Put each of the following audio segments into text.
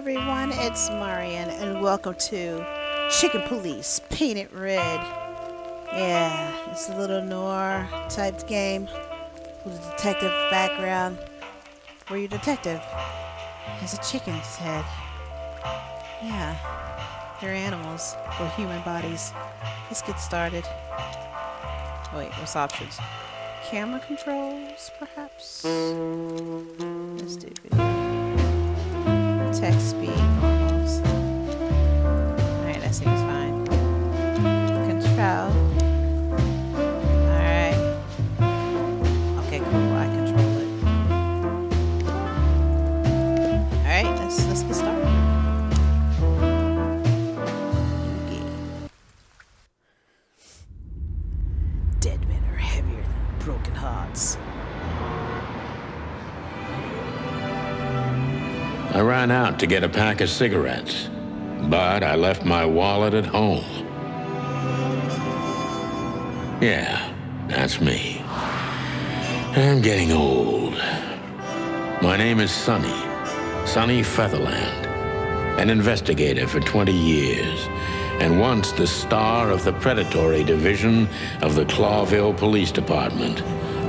everyone, it's Marian, and welcome to Chicken Police Painted Red. Yeah, it's a little noir type game with a detective background where your detective has a chicken's head. Yeah, they're animals with human bodies. Let's get started. Wait, what's options? Camera controls, perhaps? Let's do video. Text speed, normals. Alright, that seems fine. Control. Alright. Okay, cool. I control it. Alright, let's get started. New game. Dead men are heavier than broken hearts. I ran out to get a pack of cigarettes, but I left my wallet at home. Yeah, that's me. I'm getting old. My name is Sonny Featherland, an investigator for 20 years, and once the star of the predatory division of the Clawville Police Department,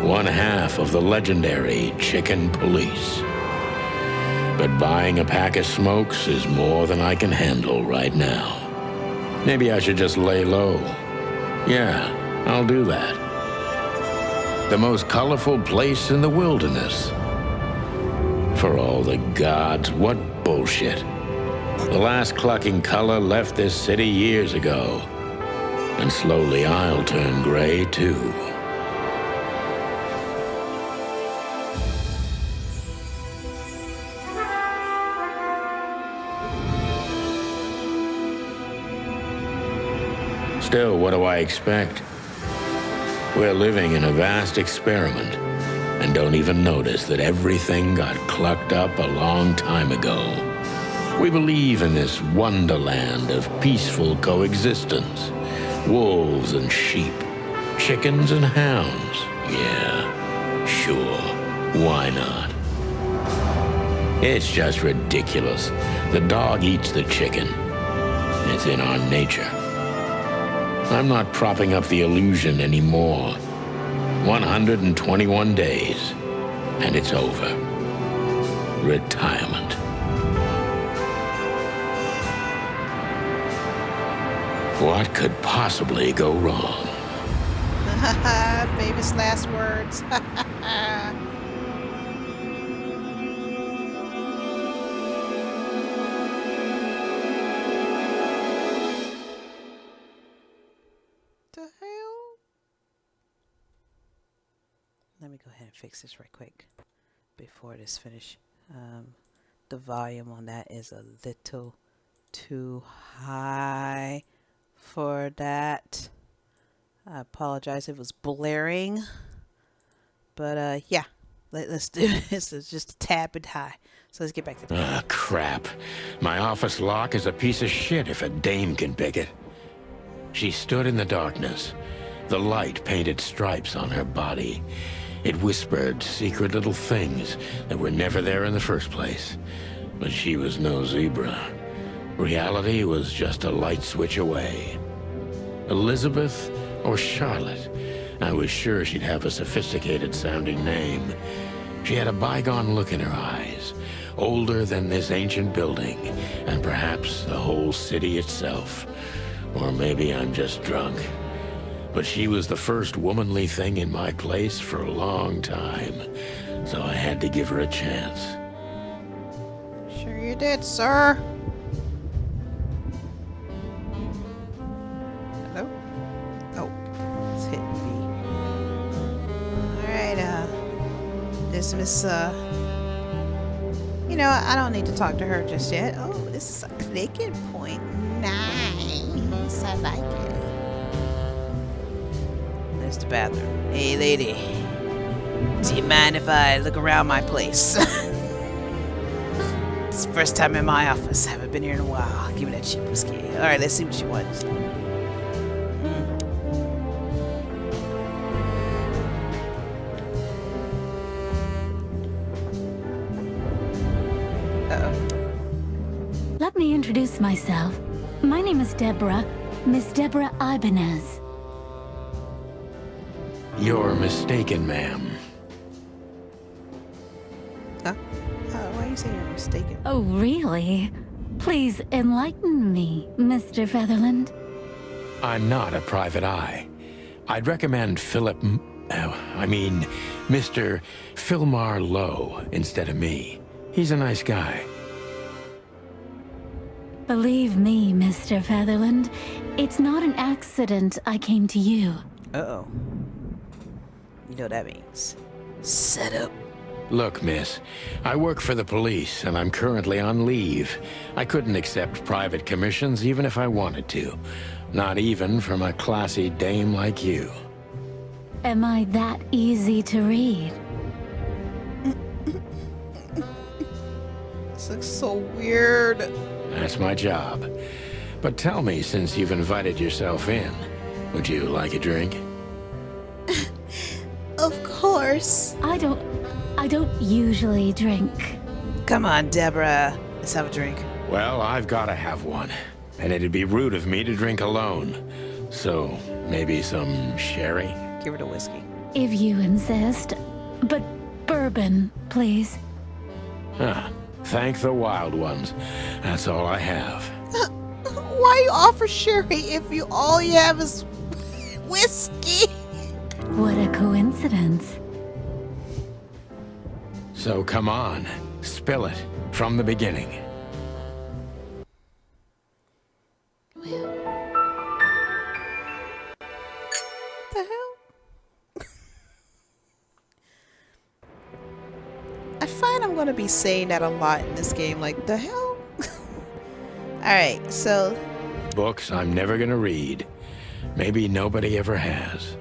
one half of the legendary Chicken Police. But buying a pack of smokes is more than I can handle right now. Maybe I should just lay low. Yeah, I'll do that. The most colorful place in the wilderness. For all the gods, what bullshit. The last clucking color left this city years ago. And slowly I'll turn gray too. Still, what do I expect? We're living in a vast experiment and don't even notice that everything got clucked up a long time ago. We believe in this wonderland of peaceful coexistence. Wolves and sheep, chickens and hounds. Yeah, sure, why not? It's just ridiculous. The dog eats the chicken. It's in our nature. I'm not propping up the illusion anymore. 121 days, and it's over. Retirement. What could possibly go wrong? Famous last words. The hell? Let me go ahead and fix this right quick before this finish. The volume on that is a little too high for that. I apologize if it was blaring, but yeah, let's do this. It's just a tad bit high. So let's get back to Ah, crap. My office lock is a piece of shit if a dame can pick it. She stood in the darkness. The light painted stripes on her body. It whispered secret little things that were never there in the first place. But she was no zebra. Reality was just a light switch away. Elizabeth or Charlotte? I was sure she'd have a sophisticated-sounding name. She had a bygone look in her eyes, older than this ancient building, and perhaps the whole city itself. Or maybe I'm just drunk. But she was the first womanly thing in my place for a long time, so I had to give her a chance. Sure you did, sir. Hello? Oh, it's hitting me. Alright, this Miss, I don't need to talk to her just yet. Oh, this is a clicking point. Nice. I like it. There's the bathroom. Hey, lady. Do you mind if I look around my place? It's the first time in my office. Haven't been here in a while. Give me that cheap whiskey. Alright, let's see what she wants. Uh-oh. Let me introduce myself. My name is Deborah, Miss Deborah Ibanez. You're mistaken, ma'am. Huh? Why are you saying you're mistaken? Oh, really? Please enlighten me, Mr. Featherland. I'm not a private eye. I'd recommend Mr. Philmar Lowe instead of me. He's a nice guy. Believe me, Mr. Featherland, it's not an accident I came to you. Uh-oh. You know what that means. Set up. Look, miss, I work for the police, and I'm currently on leave. I couldn't accept private commissions even if I wanted to. Not even from a classy dame like you. Am I that easy to read? This looks so weird. That's my job. But tell me, since you've invited yourself in, would you like a drink? Of course. I don't usually drink. Come on, Deborah. Let's have a drink. Well, I've got to have one. And it'd be rude of me to drink alone. So, maybe some sherry? Give her the whiskey. If you insist. But bourbon, please. Huh. Thank the wild ones. That's all I have. Why you offer sherry if all you have is whiskey? What a coincidence. So come on, spill it from the beginning. What the hell? I find I'm going to be saying that a lot in this game. Like, the hell? Alright, so... Books I'm never gonna read. Maybe nobody ever has.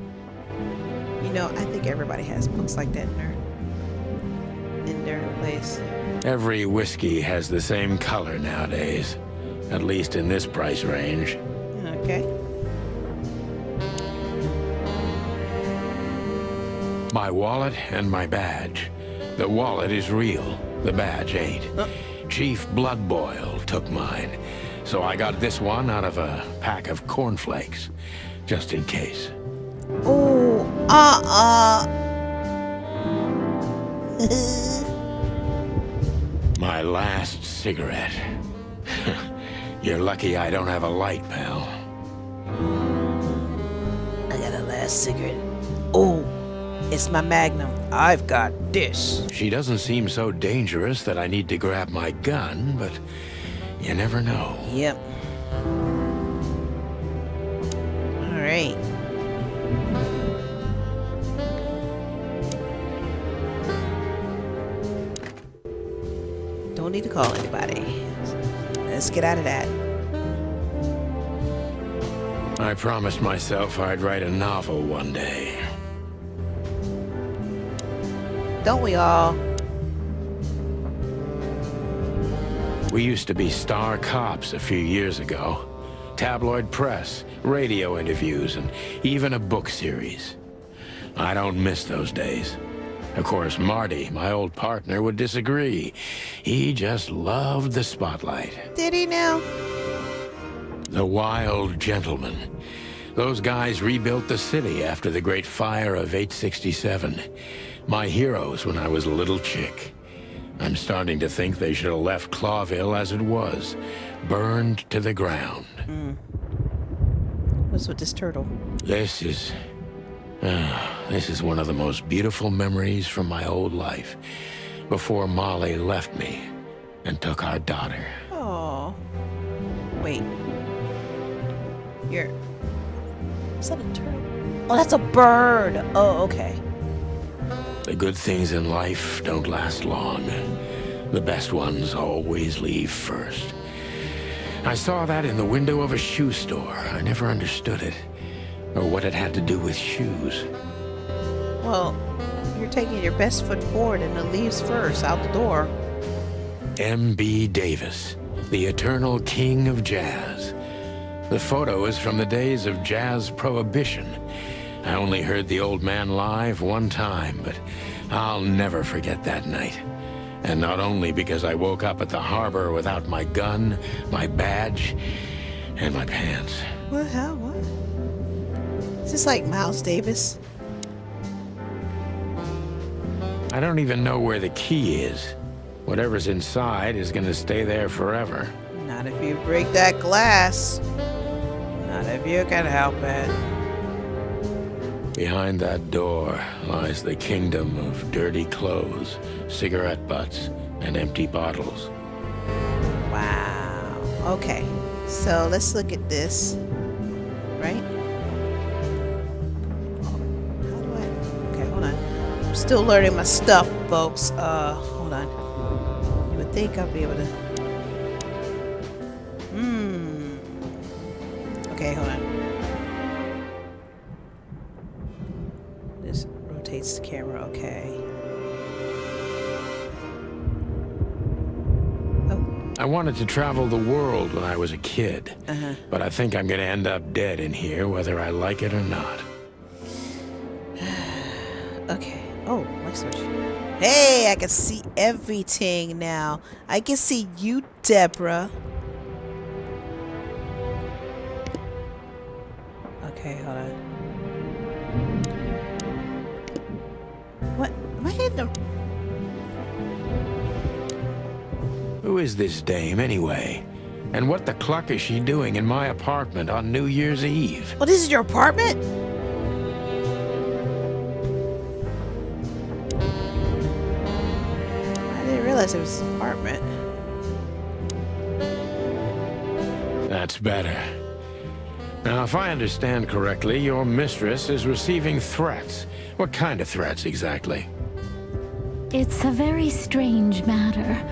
You know, I think everybody has books like that in their place. Every whiskey has the same color nowadays. At least in this price range. Okay. My wallet and my badge. The wallet is real. The badge ain't. Chief Bloodboil took mine. So I got this one out of a pack of cornflakes. Just in case. Oh, My last cigarette. You're lucky I don't have a light, pal. I got a last cigarette. Oh, it's my Magnum. I've got this. She doesn't seem so dangerous that I need to grab my gun, but you never know. Yep. All right. Don't need to call anybody. Let's get out of that. I promised myself I'd write a novel one day. Don't we all? We used to be star cops a few years ago. Tabloid press, radio interviews, and even a book series. I don't miss those days. Of course, Marty, my old partner, would disagree. He just loved the spotlight. Did he now? The Wild Gentleman. Those guys rebuilt the city after the Great Fire of 867. My heroes when I was a little chick. I'm starting to think they should have left Clawville as it was, burned to the ground. What's with this turtle? This is one of the most beautiful memories from my old life, before Molly left me and took our daughter. Oh. Wait. Is that a turtle? Oh, that's a bird. Oh, okay. The good things in life don't last long. The best ones always leave first. I saw that in the window of a shoe store. I never understood it, or what it had to do with shoes. Well, you're taking your best foot forward and it leaves first, out the door. M.B. Davis, the eternal king of jazz. The photo is from the days of jazz prohibition. I only heard the old man live one time, but I'll never forget that night. And not only because I woke up at the harbor without my gun, my badge, and my pants. What? Hell? What? Is this like Miles Davis? I don't even know where the key is. Whatever's inside is gonna stay there forever. Not if you break that glass. Not if you can help it. Behind that door lies the kingdom of dirty clothes, cigarette butts, and empty bottles. Wow. Okay. So let's look at this. Right? Oh, how do I? Okay, hold on. I'm still learning my stuff, folks. Hold on. You would think I'd be able to. Okay, hold on. This rotates the camera. Okay. I wanted to travel the world when I was a kid, but I think I'm gonna end up dead in here, whether I like it or not. Okay. Oh, light switch. Hey, I can see everything now. I can see you, Deborah. Okay, hold on. What? Am I hitting them? Who is this dame, anyway? And what the cluck is she doing in my apartment on New Year's Eve? Oh, this is your apartment? I didn't realize it was an apartment. That's better. Now, if I understand correctly, your mistress is receiving threats. What kind of threats, exactly? It's a very strange matter.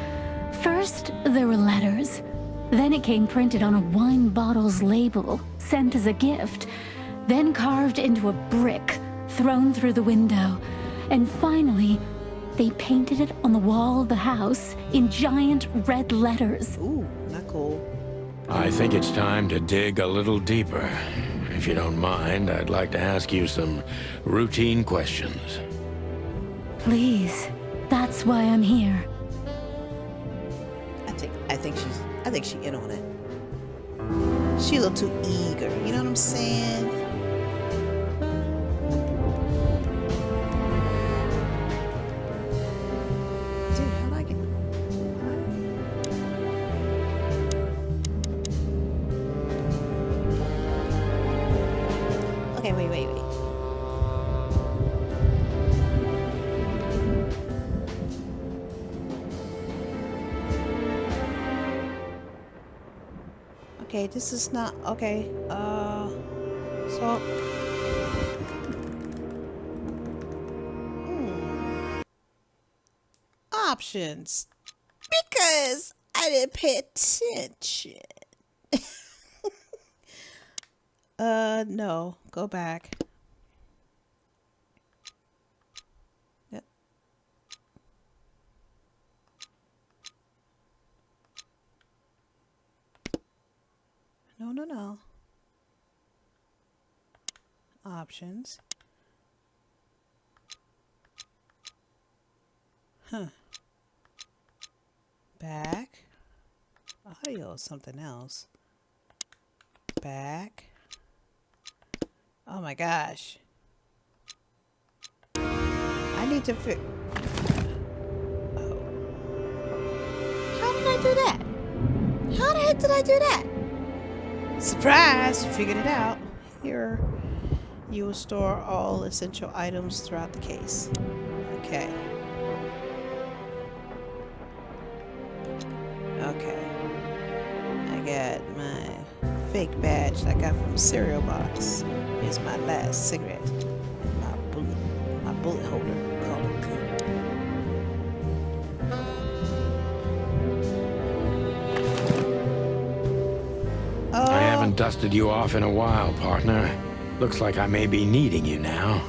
First, there were letters. Then it came printed on a wine bottle's label, sent as a gift. Then carved into a brick, thrown through the window. And finally, they painted it on the wall of the house in giant red letters. Ooh, not cool. I think it's time to dig a little deeper. If you don't mind, I'd like to ask you some routine questions. Please, that's why I'm here. I think she in on it. She a little too eager, you know what I'm saying? Dude, how'd I get... Okay, wait. Okay, this is not okay. So options, because I didn't pay attention. No, go back. Yep. No. Options. Back. Audio is something else. Back. Oh my gosh. I need to fix. Oh. How did I do that? How the heck did I do that? Surprise! You figured it out. Here, you will store all essential items throughout the case. Okay. Okay. I got my fake badge that I got from a cereal box. Here's my last cigarette. And my bullet holder. Call it good. I haven't dusted you off in a while, partner. Looks like I may be needing you now.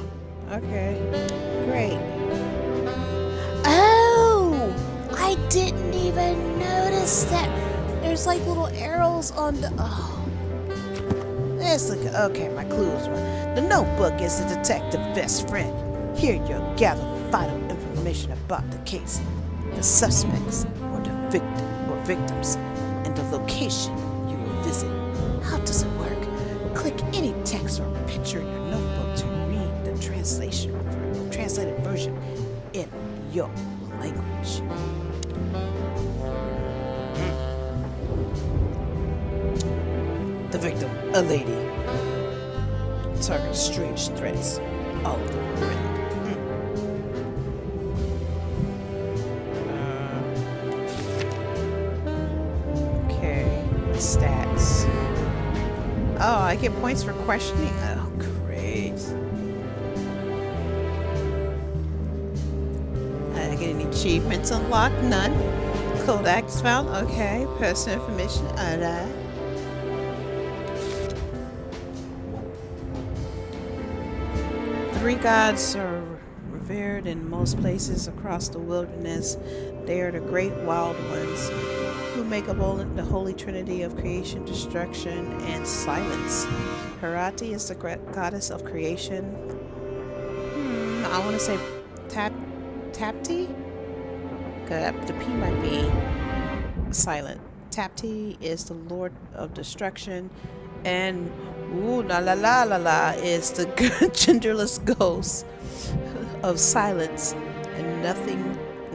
Okay. Great. Oh! I didn't even notice that. There's like little arrows on the... Oh. Let's look at... Okay, my clues. The notebook is the detective best friend. Here you'll gather vital information about the case. the suspects, or the victims, and the location you will visit. How does it work? Click any text or picture in your notebook to read the translated version in your language. The victim, a lady. Target strange threats. All of them written. Okay, stats. Oh, I get points for questioning. Oh, great. I get any achievements unlocked? None. Codex found. Okay, personal information. Alright. Three gods are revered in most places across the wilderness. They are the great wild ones who make up the holy trinity of creation, destruction, and silence. Harati is the goddess of creation. I want to say Tapti? The P might be silent. Tapti is the lord of destruction, and la la la la la is the genderless ghost of silence and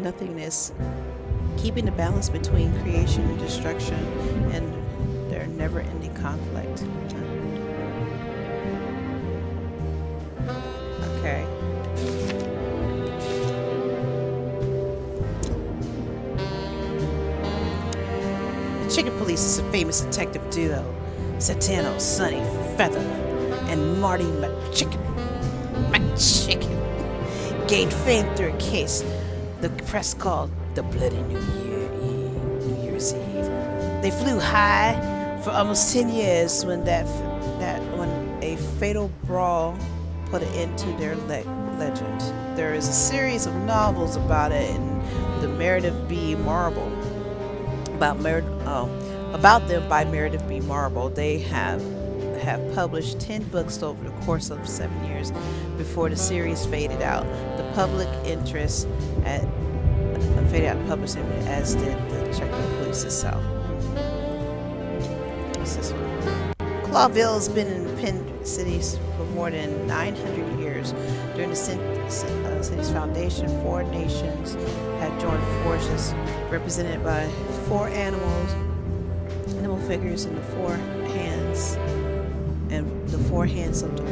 nothingness, keeping the balance between creation and destruction and their never-ending conflict. Okay. The Chicken Police is a famous detective duo. Santano, Sonny, Featherland, and Marty McChicken gained fame through a case the press called the Bloody New Year's Eve. They flew high for almost 10 years when when a fatal brawl put an end to their legend. There is a series of novels about it in the Meredith B. Marble about them by Meredith B. Marble. They have published 10 books over the course of 7 years before the series faded out. The public interest faded out as did the Chicken Police itself. What's this one? Clawville has been in Penn City for more than 900 years. During the city's foundation, 4 nations had joined forces, represented by 4 animal figures in the 4 hands, and the 4 hands of the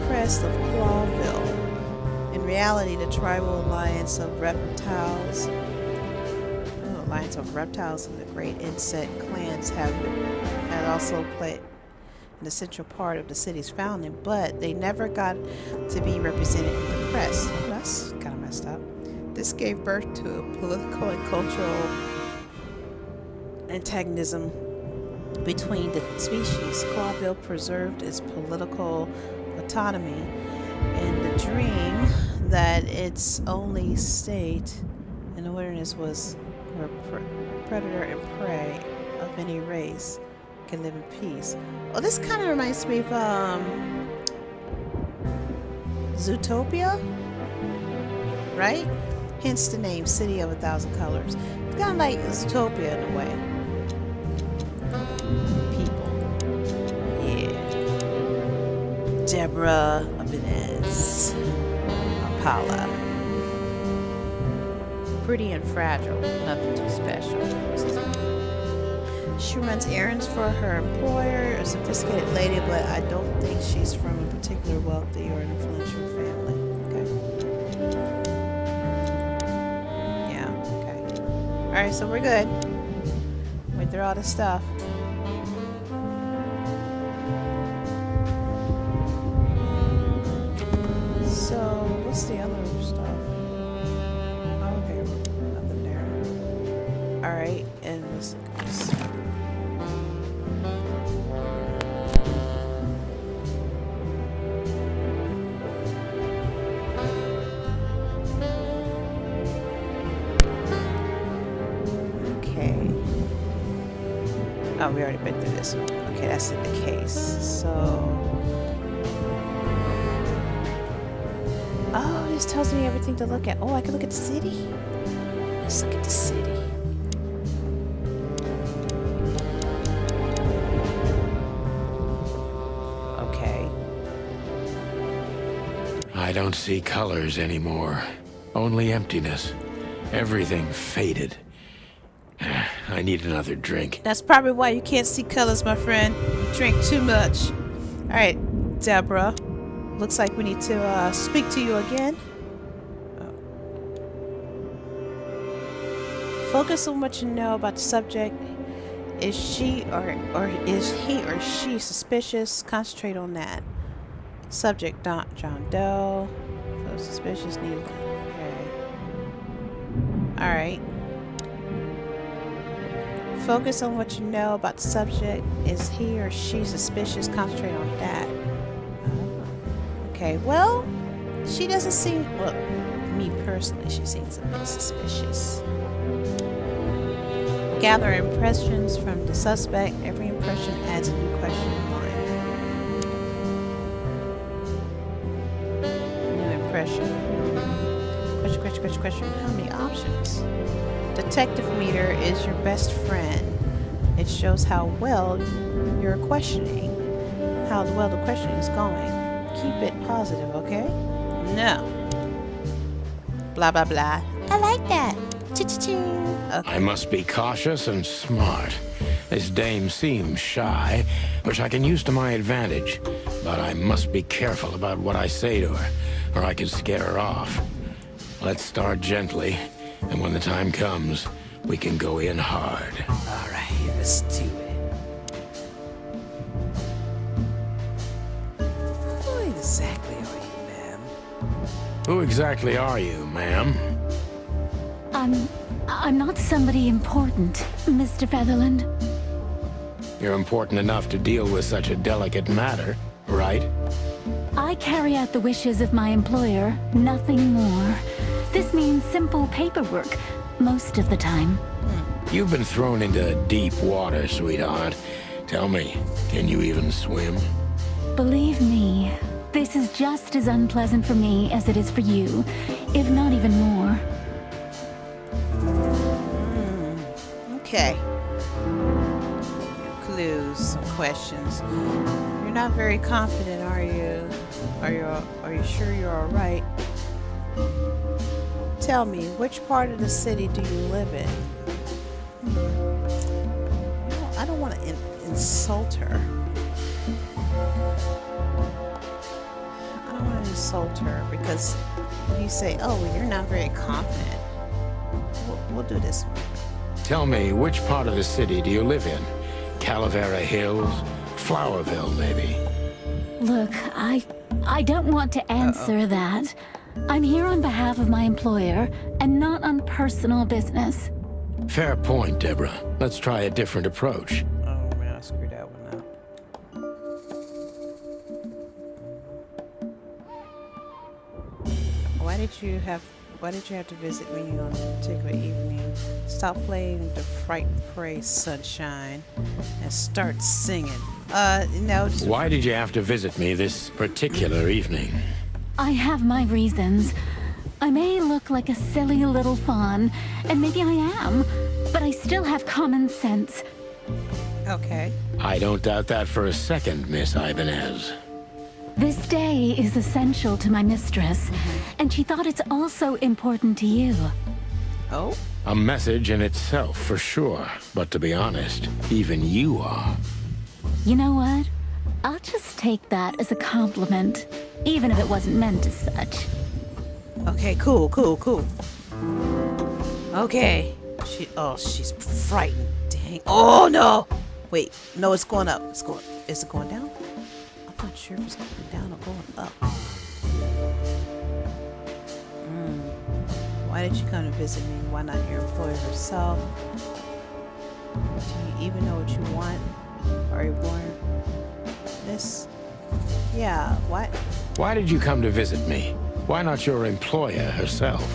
crest of Clawville. In reality, the tribal alliance of reptiles and the great insect clans had also played an essential part of the city's founding, but they never got to be represented in the press. That's kind of messed up. This gave birth to a political and cultural antagonism between the species. Clawville preserved its political autonomy in the dream that its only state in the wilderness was where predator and prey of any race can live in peace. Oh, this kind of reminds me of Zootopia, right? Hence the name City of a Thousand Colors. It's kind of like Zootopia in a way. People. Yeah. Deborah Abinez. Apala. Pretty and fragile. Nothing too special. She runs errands for her employer, a sophisticated lady, but I don't think she's from a particular wealthy or influential family. Okay. Yeah, okay. Alright, so we're good. Went through all this stuff. So, what's the other stuff? Okay, nothing there. Alright, and let's look at this. Oh, we already been through this one. Okay, that's in the case. So, oh, this tells me everything to look at. Oh, I can look at the city. Let's look at the city. Okay. I don't see colors anymore. Only emptiness. Everything faded. I need another drink. That's probably why you can't see colors, my friend. You drink too much. Alright, Deborah. Looks like we need to speak to you again. Focus on what you know about the subject. Is she or is he or she suspicious? Concentrate on that. Subject John Doe. So suspicious need. Okay. Alright. Focus on what you know about the subject. Is he or she suspicious? Concentrate on that. Okay, well, she doesn't seem, well, me personally, she seems a bit suspicious. Gather impressions from the suspect. Every impression adds a new question in mind. New impression. Question. How many options? Detective meter is your best friend. It shows how well you're questioning, how well the questioning is going. Keep it positive, okay? No. Blah, blah, blah. I like that. Cha-cha-ching. Okay. I must be cautious and smart. This dame seems shy, which I can use to my advantage. But I must be careful about what I say to her, or I could scare her off. Let's start gently, and when the time comes, we can go in hard. All right, let's do it. Who exactly are you, ma'am? Who exactly are you, ma'am? I'm not somebody important, Mr. Featherland. You're important enough to deal with such a delicate matter, right? I carry out the wishes of my employer, nothing more. This means simple paperwork, most of the time. You've been thrown into deep water, sweetheart. Tell me, can you even swim? Believe me, this is just as unpleasant for me as it is for you, if not even more. Okay. Clues, some questions. You're not very confident, are you? Are you sure you're all right? Tell me, which part of the city do you live in? I don't want to insult her. I don't want to insult her because you say, "Oh, you're not very confident." We'll do this one. Tell me, which part of the city do you live in? Calavera Hills? Flowerville, maybe? Look, I don't want to answer that. I'm here on behalf of my employer, and not on personal business. Fair point, Deborah. Let's try a different approach. Oh man, I screwed that one up. Why did you have to visit me on a particular evening? Stop playing the fright and pray, sunshine, and start singing. No. Why did you have to visit me this particular evening? I have my reasons. I may look like a silly little fawn, and maybe I am, but I still have common sense. Okay. I don't doubt that for a second, Miss Ibanez. This day is essential to my mistress, and she thought it's also important to you. Oh? A message in itself, for sure. But to be honest, even you are. You know what? I'll just take that as a compliment, even if it wasn't meant as such. Okay, cool. Okay. She's frightened. Dang. Oh no! Wait, no, it's going up. Is it going down? I'm not sure if it's going down or going up. Why did you come to visit me? Why not your employer herself? Do you even know what you want? Are you born this? Yeah, what? Why did you come to visit me? Why not your employer herself?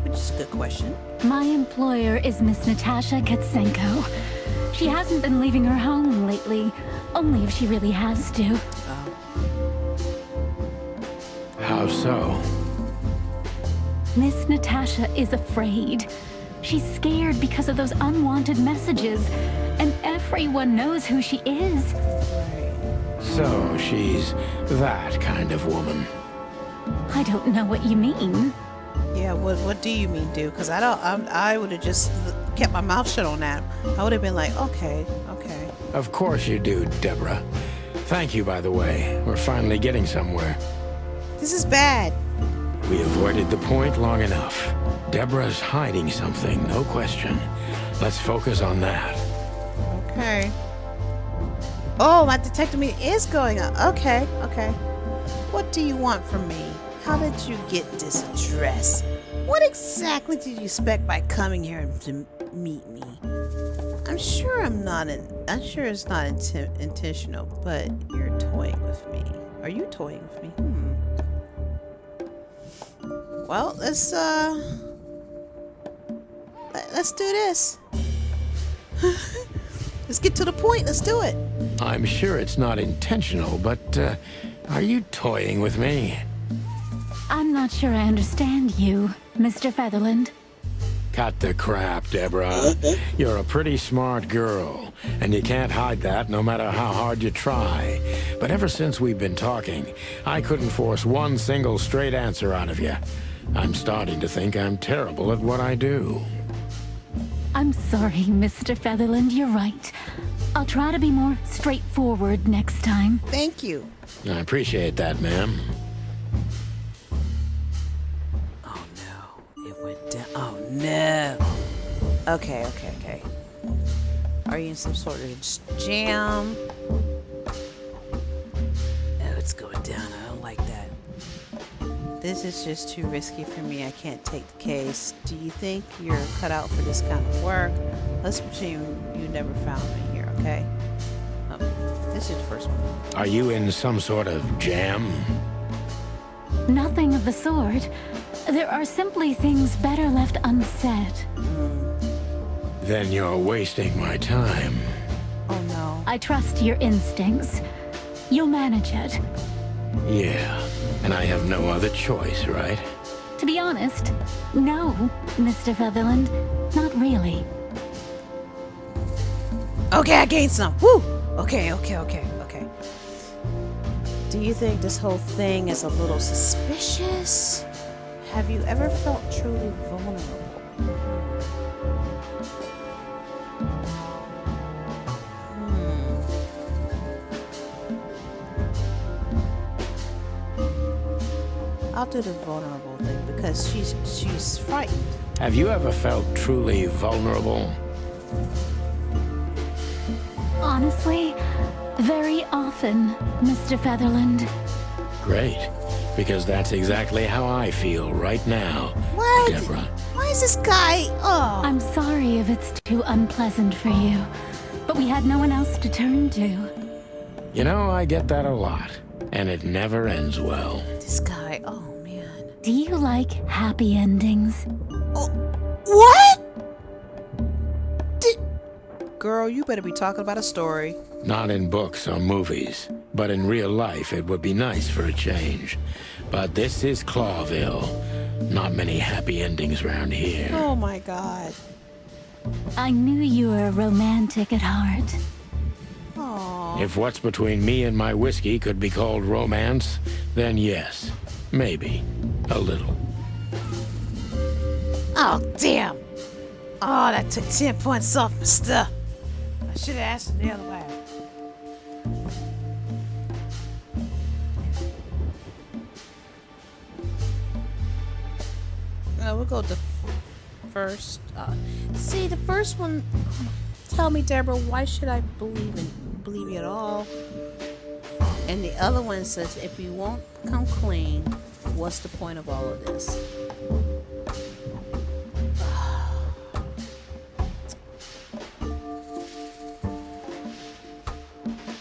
Which is a good question. My employer is Miss Natasha Katsenko. She hasn't been leaving her home lately, only if she really has to. How so? Miss Natasha is afraid. She's scared because of those unwanted messages, and everyone knows who she is. So she's that kind of woman. I don't know what you mean. Yeah, what do you mean, dude? Because I would have just kept my mouth shut on that. I would have been like, okay. Of course you do, Deborah. Thank you, by the way. We're finally getting somewhere. This is bad. We avoided the point long enough. Deborah's hiding something, no question. Let's focus on that. Okay. Oh, my detective meeting is going on. Okay. What do you want from me? How did you get this address? What exactly did you expect by coming here to meet me? I'm sure it's not intentional, but you're toying with me. Are you toying with me? Well, let's do this. Let's get to the point. Let's do it. I'm sure it's not intentional, but are you toying with me? I'm not sure I understand you, Mr. Featherland. Cut the crap, Deborah. You're a pretty smart girl, and you can't hide that no matter how hard you try. But ever since we've been talking, I couldn't force one single straight answer out of you. I'm starting to think I'm terrible at what I do. I'm sorry, Mr. Featherland, you're right. I'll try to be more straightforward next time. Thank you. I appreciate that, ma'am. Oh no, it went down. Oh no. Okay. Are you in some sort of jam? Oh, it's going down. I don't like that. This is just too risky for me. I can't take the case. Do you think you're cut out for this kind of work? Let's pretend you never found me here, okay? This is the first one. Are you in some sort of jam? Nothing of the sort. There are simply things better left unsaid. Then you're wasting my time. Oh no. I trust your instincts. You'll manage it. Yeah, and I have no other choice, right? To be honest, no, Mr. Featherland. Not really. Okay, I gained some. Woo! Okay. Do you think this whole thing is a little suspicious? Have you ever felt truly vulnerable? I'll do the vulnerable thing because she's frightened. Have you ever felt truly vulnerable? Honestly, very often, Mr. Featherland. Great, because that's exactly how I feel right now, What? Deborah. Why is this guy? Oh. I'm sorry if it's too unpleasant for you, but we had no one else to turn to. You know, I get that a lot, and it never ends well. This guy. Oh man. Do you like happy endings? Oh. What? Girl, you better be talking about a story. Not in books or movies, but in real life it would be nice for a change. But this is Clawville. Not many happy endings around here. Oh my God. I knew you were romantic at heart. Aww. If what's between me and my whiskey could be called romance, then yes, maybe. A little. Oh damn. Oh, that took 10 points off my stuff. I should have asked it the other way. We'll go to first. See, the first one. Tell me, Deborah, why should I believe you at all? And the other one says, if you won't come clean, what's the point of all of this?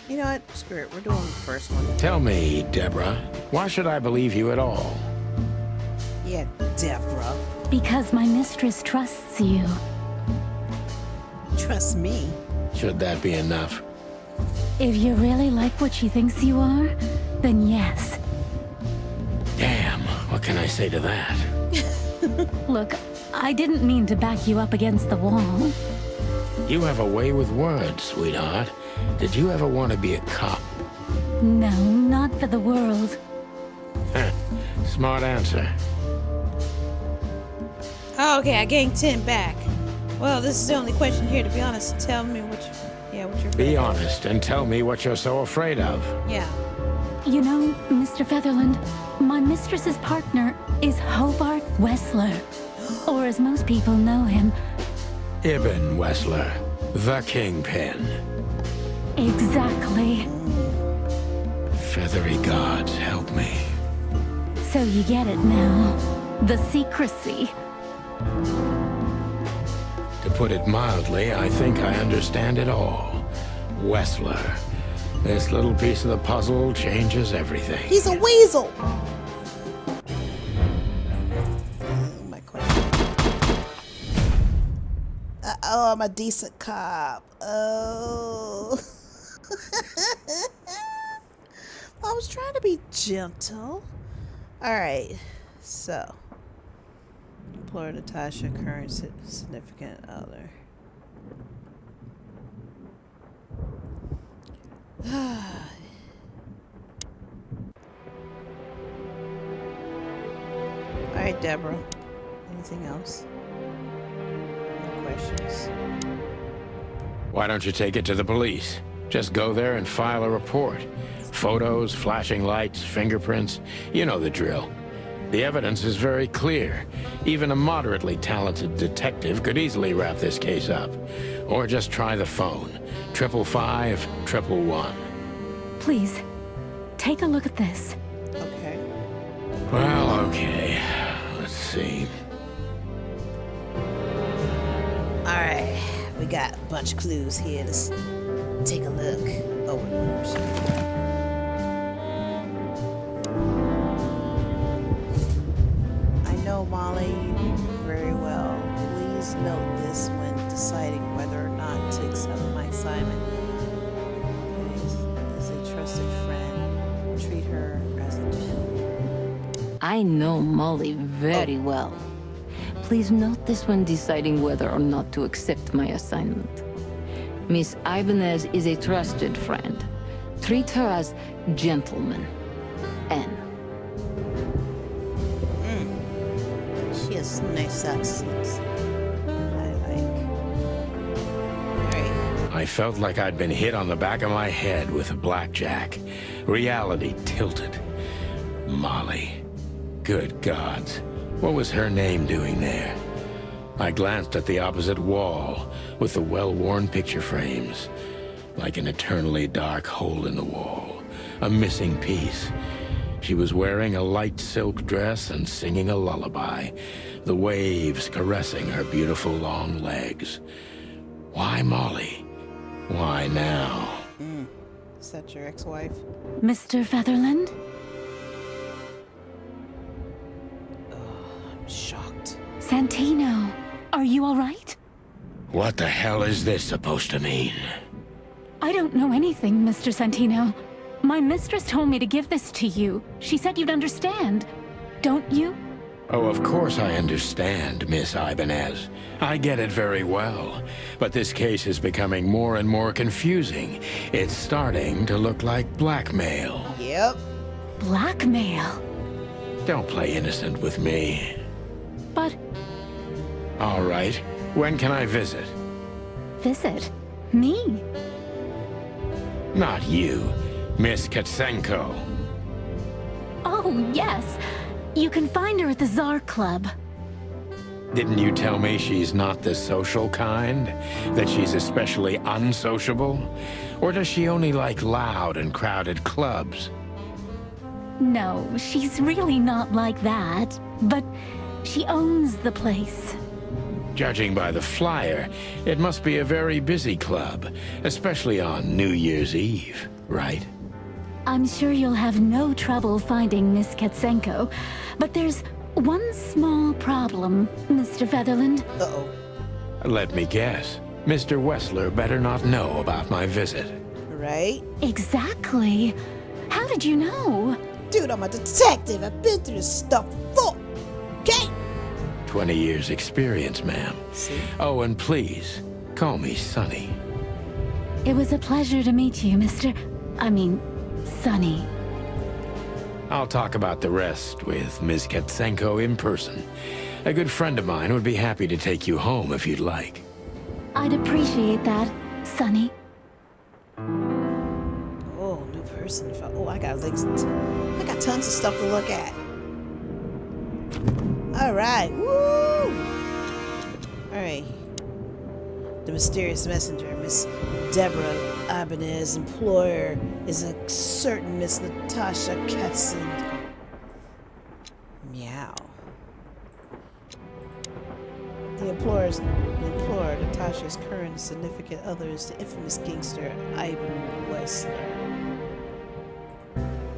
You know what? Screw it. We're doing the first one. Tell me, Deborah, why should I believe you at all? Yeah, Deborah. Because my mistress trusts you. Trust me. Should that be enough? If you really like what she thinks you are, then yes. Damn, what can I say to that? Look, I didn't mean to back you up against the wall. You have a way with words, sweetheart. Did you ever want to be a cop? No, not for the world. Smart answer. Oh, okay, I gained 10 back. Well, this is the only question here, to be honest. Tell me what you're Be honest and tell me what you're so afraid of. Yeah. You know, Mr. Featherland, my mistress's partner is Hobart Wessler. Or as most people know him, Ibn Wessler, the Kingpin. exactly. Feathery gods, help me. So you get it now. The secrecy. To put it mildly, I think I understand it all. Wessler. This little piece of the puzzle changes everything. He's a weasel! My question. Oh, I'm a decent cop. Oh. I was trying to be gentle. Alright, so. Implore Natasha, current significant other. Alright, Deborah. Anything else? No questions? Why don't you take it to the police? Just go there and file a report. Photos, flashing lights, fingerprints. You know the drill. The evidence is very clear. Even a moderately talented detective could easily wrap this case up. Or just try the phone. 555-111. Please, take a look at this. Okay. Well, okay. Let's see. Alright. We got a bunch of clues here. Let's take a look. Oh, where should we go? I know Molly very well. Please note this when deciding whether or not to accept my assignment. As a trusted friend, treat her as a gentleman. I know Molly very well. Please note this when deciding whether or not to accept my assignment. Miss Ibanez is a trusted friend. Treat her as gentleman. N. She has some nice accents. I like. Alright. I felt like I'd been hit on the back of my head with a blackjack. Reality tilted. Molly. Good gods. What was her name doing there? I glanced at the opposite wall, with the well-worn picture frames. Like an eternally dark hole in the wall. A missing piece. She was wearing a light silk dress and singing a lullaby. The waves caressing her beautiful long legs. Why Molly? Why now? Is that your ex-wife? Mr. Featherland? I'm shocked. Santino, are you all right? What the hell is this supposed to mean? I don't know anything, Mr. Santino. My mistress told me to give this to you. She said you'd understand. Don't you? Oh, of course I understand, Miss Ibanez. I get it very well. But this case is becoming more and more confusing. It's starting to look like blackmail. Yep. Blackmail. Don't play innocent with me. But All right. When can I visit? visit me? Not you, Miss Katsenko. Oh, yes. You can find her at the Tsar Club. Didn't you tell me she's not the social kind? That she's especially unsociable? Or does she only like loud and crowded clubs? No, she's really not like that. But she owns the place. Judging by the flyer, it must be a very busy club, especially on New Year's Eve, right? I'm sure you'll have no trouble finding Miss Katsenko. But there's one small problem, Mr. Featherland. Uh-oh. Let me guess. Mr. Wessler better not know about my visit. Right? Exactly. How did you know? Dude, I'm a detective. I've been through this stuff before. Okay? 20 years experience, ma'am. See? Oh, and please, call me Sonny. It was a pleasure to meet you, Sonny. I'll talk about the rest with Ms. Katsenko in person. A good friend of mine would be happy to take you home if you'd like. I'd appreciate that, Sonny. Oh, new person. Oh, I got tons of stuff to look at. All right. Woo! All right. The mysterious messenger, Miss Deborah Ibanez's employer, is a certain Miss Natasha Katzenko. Meow. The employer, Natasha's current significant other, is the infamous gangster Ivan Wessler.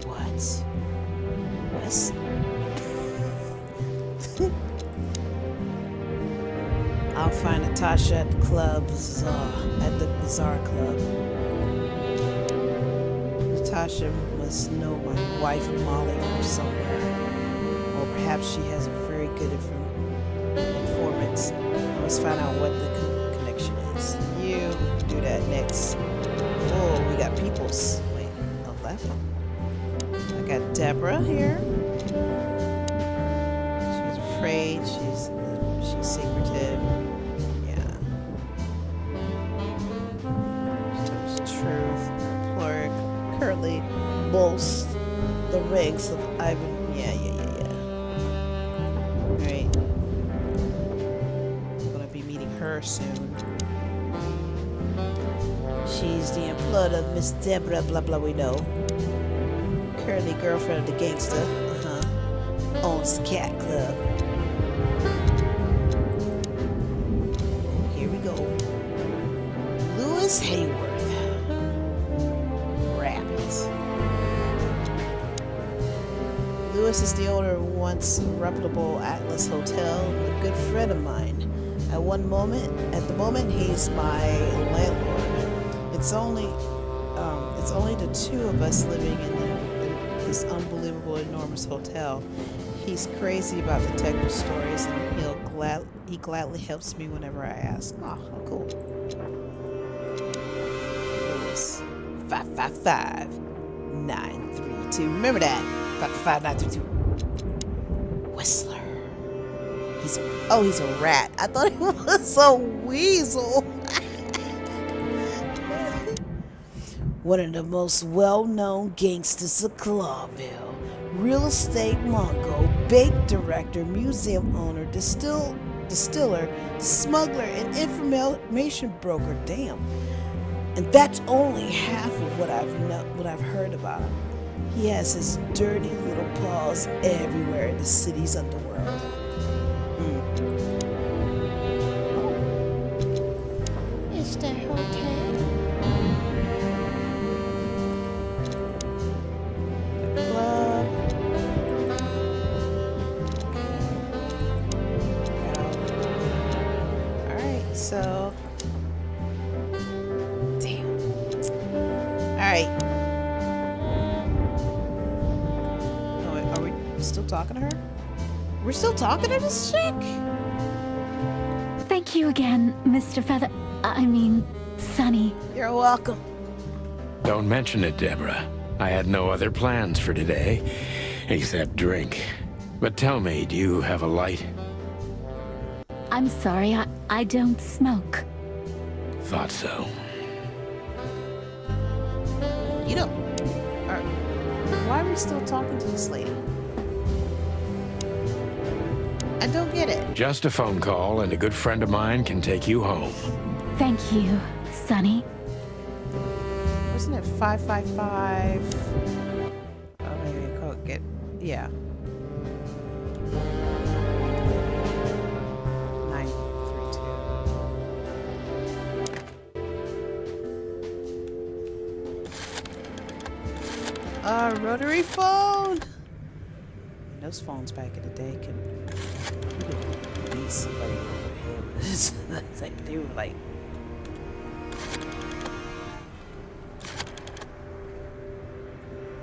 What? Wessler? I'll find Natasha at the club, at the Bazaar Club. Natasha must know my wife Molly from somewhere. Or perhaps she has a very good informant. I must find out what the connection is. You do that next. Oh, we got peoples. Wait, no left. I got Deborah here. She's afraid. She's secretive. Yeah. She tells the truth. Her employer currently boasts the ranks of Ivan. Yeah. Alright. Gonna be meeting her soon. She's the employer of Miss Deborah, blah blah, we know. Currently girlfriend of the gangster. Owns the cat club. Here we go. Louis Hayworth. Rabbit. Louis is the owner of once reputable Atlas Hotel, a good friend of mine. At the moment, he's my landlord. It's only the two of us living in this unbelievable, enormous hotel. He's crazy about detective stories, and he gladly helps me whenever I ask. Oh, how cool. Louis. 555-932. Remember that. 555-932. Whistler. He's a rat. I thought he was a weasel. One of the most well-known gangsters of Clawville. Real estate mogul, bank director, museum owner, distiller, smuggler, and information broker. Damn. And that's only half of what I've heard about him. He has his dirty little paws everywhere in the city's underworld. Oh. It's the hotel. The club. Alright, so. Damn. Alright. Still talking to her? We're still talking to this chick? Thank you again, Sonny. You're welcome. Don't mention it, Deborah. I had no other plans for today, except drink. But tell me, do you have a light? I'm sorry, I don't smoke. Thought so. You know, why are we still talking to this lady? I don't get it. Just a phone call, and a good friend of mine can take you home. Thank you, Sonny. Wasn't it 555? Oh, maybe I could get. Yeah. 932. Rotary phone. Those phones back in the day could beat somebody over the head. It's like they were like.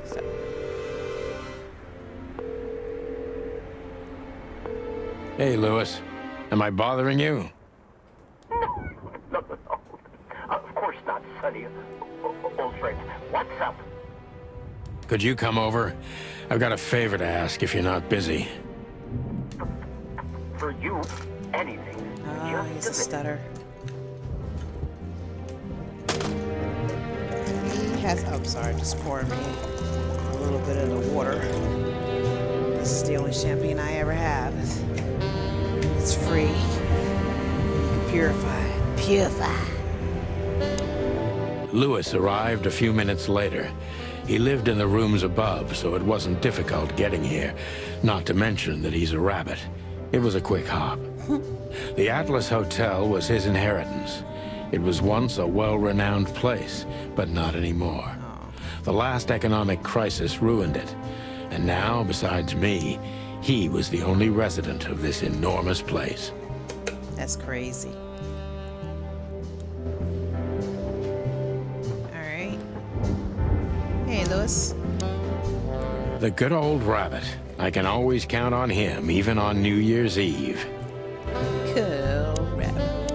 So. Hey, Lewis. Am I bothering you? No. Of course not, Sonny. Old friends. What's up? Could you come over? I've got a favor to ask if you're not busy. For you, anything. Ah, he's a stutter. He has. I'm sorry, just pouring me a little bit of the water. This is the only champagne I ever have. It's free. You can purify it. Purify. Lewis arrived a few minutes later. He lived in the rooms above, so it wasn't difficult getting here. Not to mention that he's a rabbit. It was a quick hop. The Atlas Hotel was his inheritance. It was once a well-renowned place, but not anymore. The last economic crisis ruined it. And now, besides me, he was the only resident of this enormous place. That's crazy. Alright. Hey, Lewis. The good old rabbit. I can always count on him, even on New Year's Eve. Cool rabbit.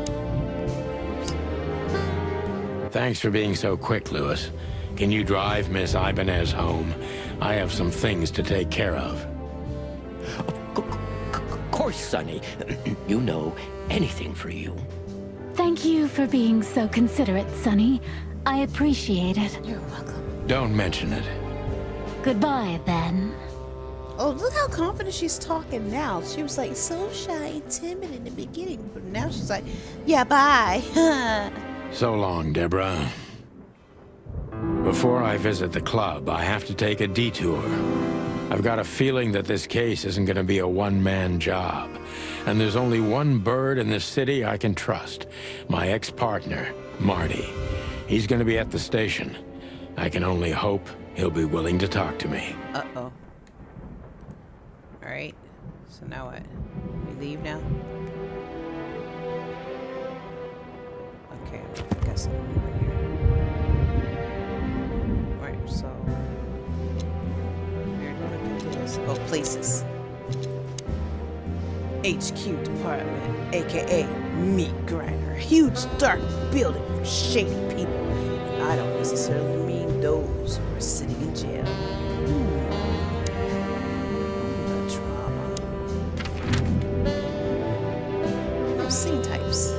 Thanks for being so quick, Lewis. Can you drive Miss Ibanez home? I have some things to take care of. Of course, Sonny. You know, anything for you. Thank you for being so considerate, Sonny. I appreciate it. You're welcome. Don't mention it. Goodbye, then. Oh, look how confident she's talking now. She was like so shy and timid in the beginning, but now she's like, yeah, bye. So long, Deborah. Before I visit the club, I have to take a detour. I've got a feeling that this case isn't going to be a one-man job. And there's only one bird in this city I can trust. My ex-partner, Marty. He's going to be at the station. I can only hope he'll be willing to talk to me. Uh-oh. Alright. So now what? We leave now? Okay, I got something over here. Alright, so... Where do I do this? Oh, places. HQ department, aka meat grinder. Huge dark building for shady people. And I don't necessarily mean those who are sitting in jail. Drama. Oh, scene types.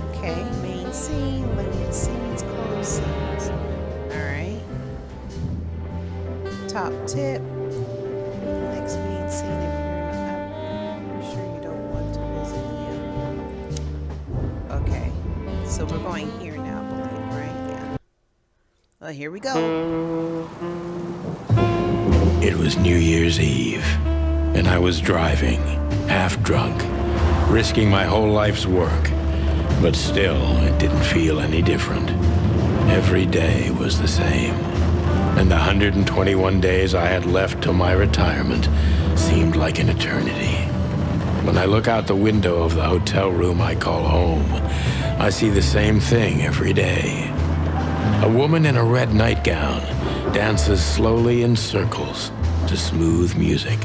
Okay, main scene, limited scenes, closed scenes. Alright. Top tip. Next main scene if you're sure you don't want to visit you. Okay. So we're going here now, I believe, right? Yeah. Well, here we go. It was New Year's Eve, and I was driving, half drunk, risking my whole life's work. But still, it didn't feel any different. Every day was the same. And the 121 days I had left till my retirement seemed like an eternity. When I look out the window of the hotel room I call home, I see the same thing every day. A woman in a red nightgown dances slowly in circles to smooth music.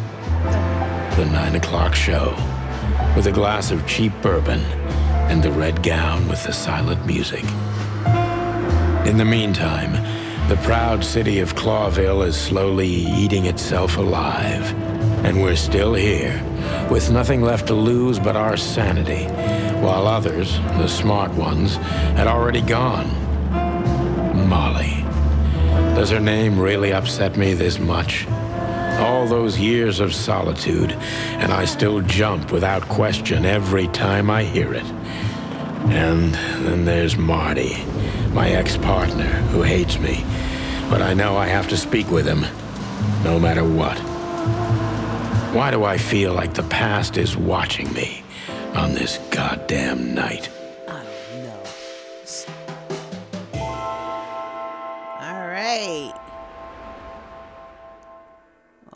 The 9 o'clock show, with a glass of cheap bourbon and the red gown with the silent music. In the meantime, the proud city of Clawville is slowly eating itself alive. And we're still here, with nothing left to lose but our sanity, while others, the smart ones, had already gone. Molly. Does her name really upset me this much? All those years of solitude, and I still jump without question every time I hear it. And then there's Marty, my ex-partner, who hates me. But I know I have to speak with him, no matter what. Why do I feel like the past is watching me on this goddamn night? I don't know. All right.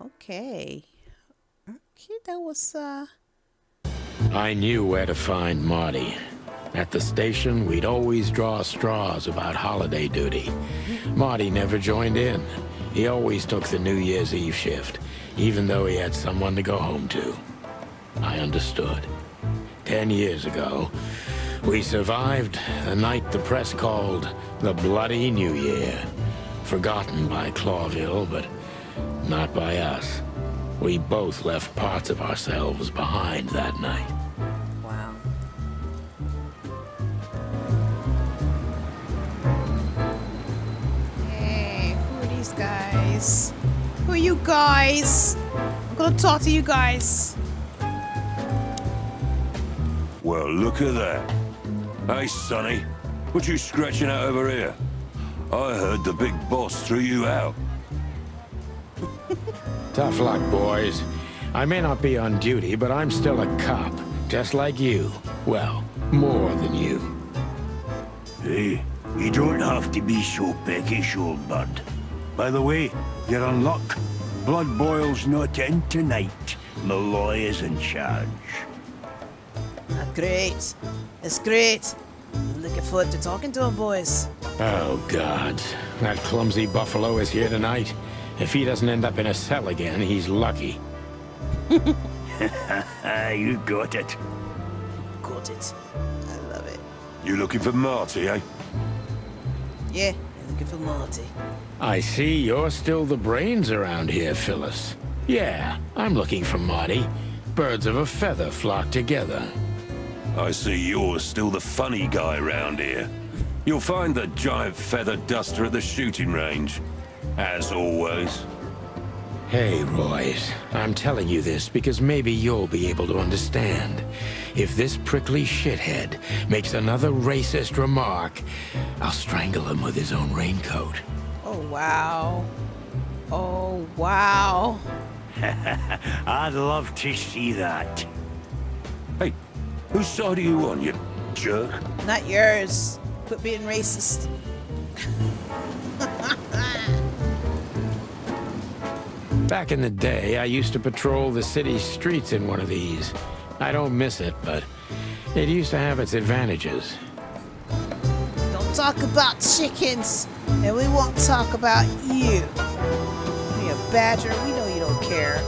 Okay. Okay, that was, I knew where to find Marty. At the station, we'd always draw straws about holiday duty. Marty never joined in. He always took the New Year's Eve shift, even though he had someone to go home to. I understood. 10 years ago, we survived the night the press called the Bloody New Year. Forgotten by Clawville, but not by us. We both left parts of ourselves behind that night. Wow. Hey, who are these guys? Who are you guys? I'm gonna talk to you guys. Well, look at that. Hey, Sonny, what you scratching out over here? I heard the big boss threw you out. Tough luck, boys. I may not be on duty, but I'm still a cop, just like you. Well, more than you. Hey, you don't have to be so peckish, old bud. By the way, you're on luck. Blood Boil's not in tonight. Malloy is in charge. Great. That's great. Looking forward to talking to him, boys. Oh, God. That clumsy buffalo is here tonight. If he doesn't end up in a cell again, he's lucky. You got it. Got it. I love it. You looking for Marty, eh? Yeah, looking for Marty. I see you're still the brains around here, Phyllis. Yeah, I'm looking for Marty. Birds of a feather flock together. I see you're still the funny guy round here. You'll find the giant feather duster at the shooting range. As always. Hey, Royce. I'm telling you this because maybe you'll be able to understand. If this prickly shithead makes another racist remark, I'll strangle him with his own raincoat. Oh, wow. Oh, wow. I'd love to see that. Hey, whose side are you on, you jerk? Not yours. Quit being racist. Back in the day, I used to patrol the city streets in one of these. I don't miss it, but it used to have its advantages. Don't talk about chickens, and we won't talk about you. You're a badger. We know you don't care.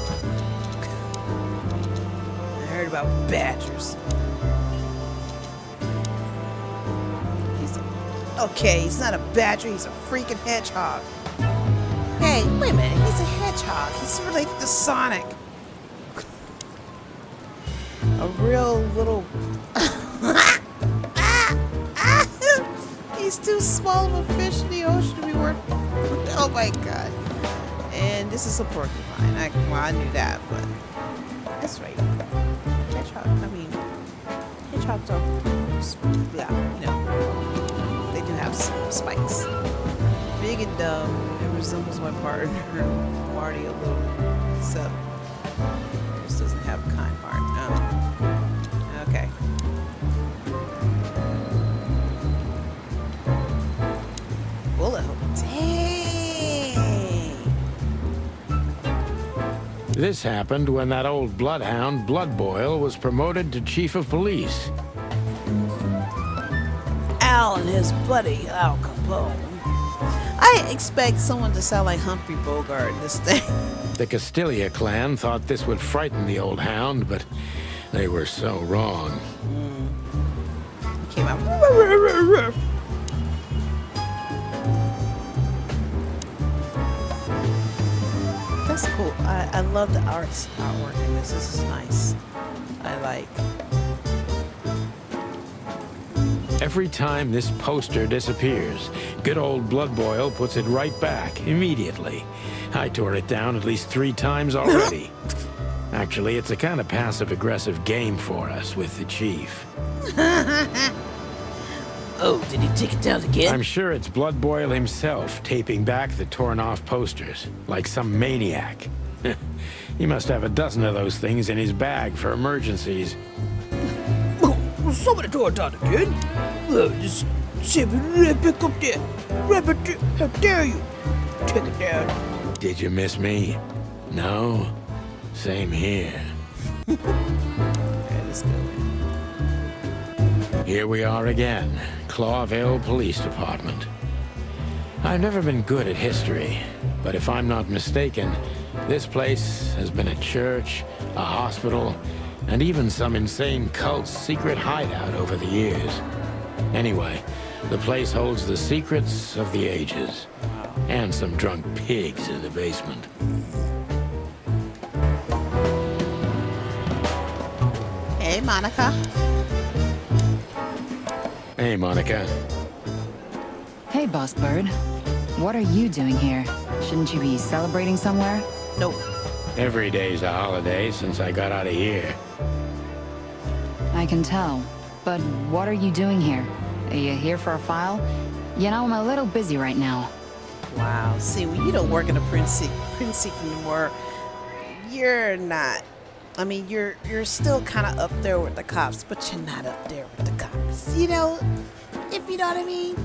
I heard about badgers. Okay, he's not a badger. He's a freaking hedgehog. Hey, wait a minute. He's a hedgehog. He's related to Sonic. A real little... He's too small of a fish in the ocean to be worth... Oh my god. And this is a porcupine. I knew that, but... That's right. Hedgehogs are... Yeah, you know. They do have some spikes. Big and dumb. It resembles my partner, Marty, a little. Except this doesn't have a kind heart. Oh. Okay. Bullet hole. Dang. This happened when that old bloodhound, Blood Boil, was promoted to chief of police. Al and his buddy, Al Capone. I expect someone to sound like Humphrey Bogart in this thing. The Castilia clan thought this would frighten the old hound, but they were so wrong. He came out. That's cool. I love the artwork in this. This is nice. I like. Every time this poster disappears, good old Blood Boil puts it right back, immediately. I tore it down at least 3 times already. Actually, it's a kind of passive-aggressive game for us with the chief. Oh, did he take it down again? I'm sure it's Blood Boil himself taping back the torn-off posters, like some maniac. He must have a dozen of those things in his bag for emergencies. Somebody tore it down again. Just pick up there. Rabbit, how dare you? Take it down. Did you miss me? No? Same here. Okay, let's go. Here we are again, Clawville Police Department. I've never been good at history, but if I'm not mistaken, this place has been a church, a hospital, and even some insane cult's secret hideout over the years. Anyway, the place holds the secrets of the ages, and some drunk pigs in the basement. Hey, Monica. Hey, Monica. Hey, Boss Bird. What are you doing here? Shouldn't you be celebrating somewhere? Nope. Every day's a holiday since I got out of here. I can tell. But what are you doing here? Are you here for a file? You know, I'm a little busy right now. Wow. See, when you don't work in a precinct anymore, you're not. I mean, you're still kind of up there with the cops, but you're not up there with the cops. You know, if you know what I mean.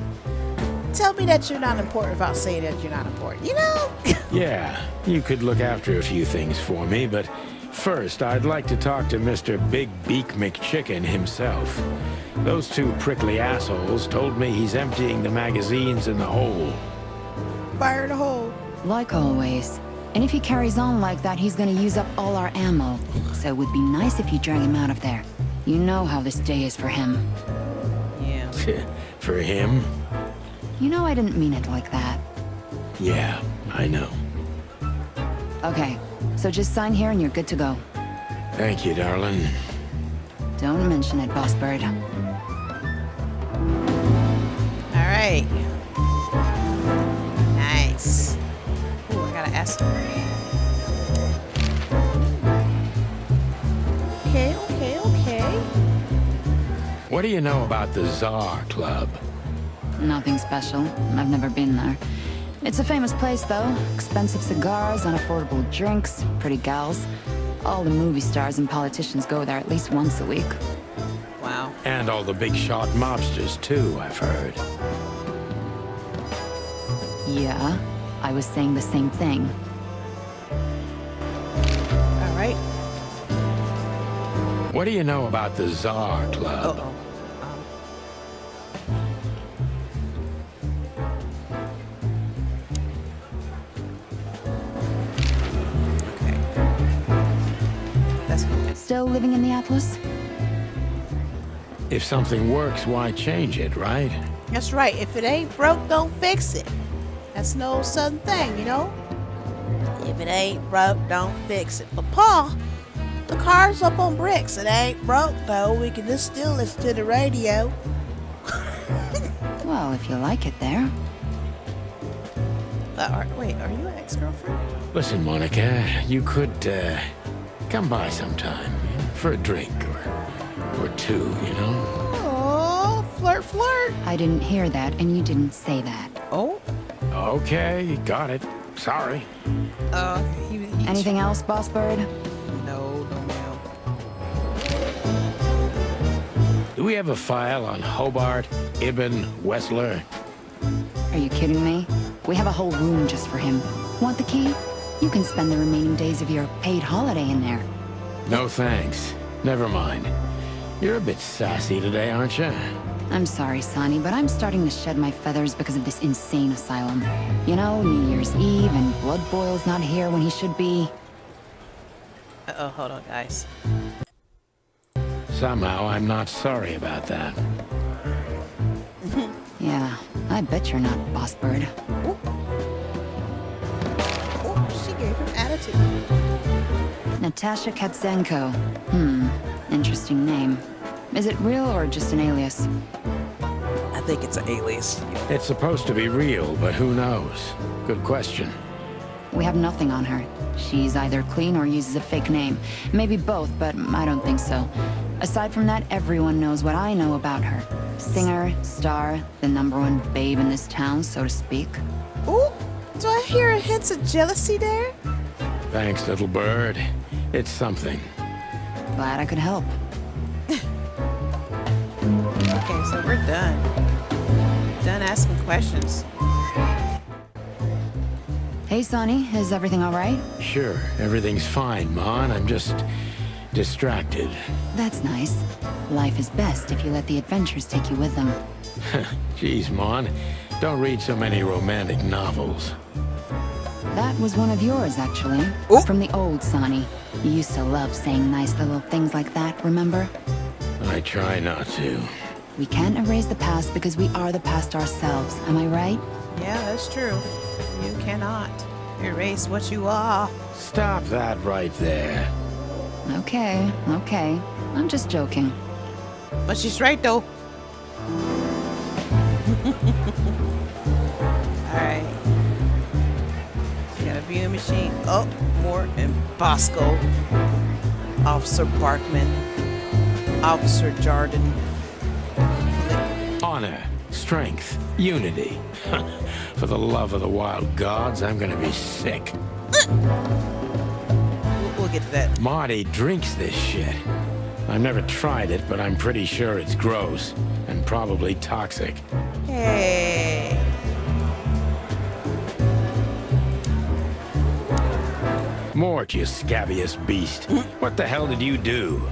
Tell me that you're not important without saying that you're not important, you know? Yeah, you could look after a few things for me, but first I'd like to talk to Mr. Big Beak McChicken himself. Those two prickly assholes told me he's emptying the magazines in the hole. Fire in the hole. Like always. And if he carries on like that, he's gonna use up all our ammo. So it would be nice if you drag him out of there. You know how this day is for him. Yeah. For him? You know I didn't mean it like that. Yeah, I know. Okay, so just sign here and you're good to go. Thank you, darling. Don't mention it, Boss Bird. All right. Nice. Ooh, I gotta ask her. Okay. What do you know about the Czar Club? Nothing special. I've never been there. It's a famous place, though. Expensive cigars, unaffordable drinks, pretty gals. All the movie stars and politicians go there at least once a week. Wow. And all the big shot mobsters, too, I've heard. Yeah, I was saying the same thing. All right. What do you know about the Czar Club? Uh-oh. Okay. That's good. Still living in the Atlas? If something works, why change it, right? That's right. If it ain't broke, don't fix it. That's no sudden thing, you know? If it ain't broke, don't fix it. But Paul, the car's up on bricks. It ain't broke, though. We can just still listen to the radio. Well, if you like it there. Wait, are you an ex-girlfriend? Listen, Monica, you could, come by sometime for a drink or two, you know? Oh, flirt. I didn't hear that, and you didn't say that. Oh? Okay, got it. Sorry. He Anything else, Boss Bird? No, ma'am. Do we have a file on Hobart, Ibn, Wessler? Are you kidding me? We have a whole room just for him. Want the key? You can spend the remaining days of your paid holiday in there. No thanks. Never mind. You're a bit sassy today, aren't you? I'm sorry, Sonny, but I'm starting to shed my feathers because of this insane asylum. You know, New Year's Eve and Blood Boil's not here when he should be. Uh-oh, hold on, guys. Somehow I'm not sorry about that. Yeah, I bet you're not, Boss Bird. Oh, she gave him attitude. Natasha Katzenko. Interesting name. Is it real or just an alias? I think it's an alias. It's supposed to be real, but who knows? Good question. We have nothing on her. She's either clean or uses a fake name. Maybe both, but I don't think so. Aside from that, everyone knows what I know about her. Singer, star, the #1 babe in this town, so to speak. Ooh, do I hear hints of jealousy there? Thanks, little bird. It's something. Glad I could help. Okay, so we're done. Done asking questions. Hey, Sonny, is everything all right? Sure, everything's fine, Mon. I'm just distracted. That's nice. Life is best if you let the adventures take you with them. Jeez, Mon. Don't read so many romantic novels. That was one of yours, actually. Ooh. From the old Sonny. You used to love saying nice little things like that, remember? I try not to. We can't erase the past because we are the past ourselves, am I right? Yeah, that's true. You cannot erase what you are. Stop that right there. Okay, okay. I'm just joking. But she's right, though. Alright. We got a viewing machine. Oh, Mort and Bosco. Officer Barkman. Officer Jardin. Honor, strength, unity. For the love of the wild gods, I'm gonna be sick. We'll get to that. Marty drinks this shit. I've never tried it, but I'm pretty sure it's gross and probably toxic. Hey. Mort, you scabious beast. What the hell did you do?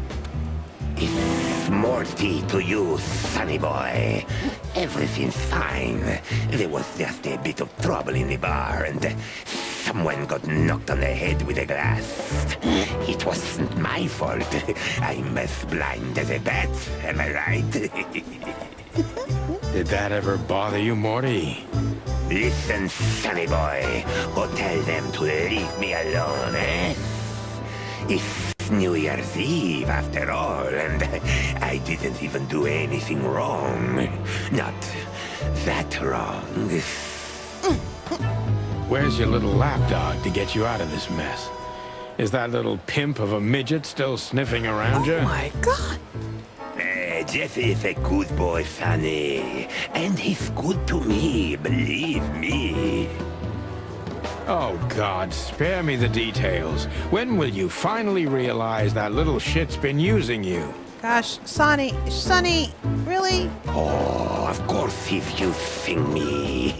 It's Morty to you, Sonny boy. Everything's fine. There was just a bit of trouble in the bar, and someone got knocked on the head with a glass. It wasn't my fault. I'm as blind as a bat, am I right? Did that ever bother you, Morty? Listen, Sonny boy. Go tell them to leave me alone, eh? It's New Year's Eve, after all, and I didn't even do anything wrong. Not that wrong. Where's your little lapdog to get you out of this mess? Is that little pimp of a midget still sniffing around you? Oh my god. Jeff is a good boy, Sonny. And he's good to me, believe me. Oh, God, spare me the details. When will you finally realize that little shit's been using you? Gosh, Sonny, really? Oh, of course he's using me.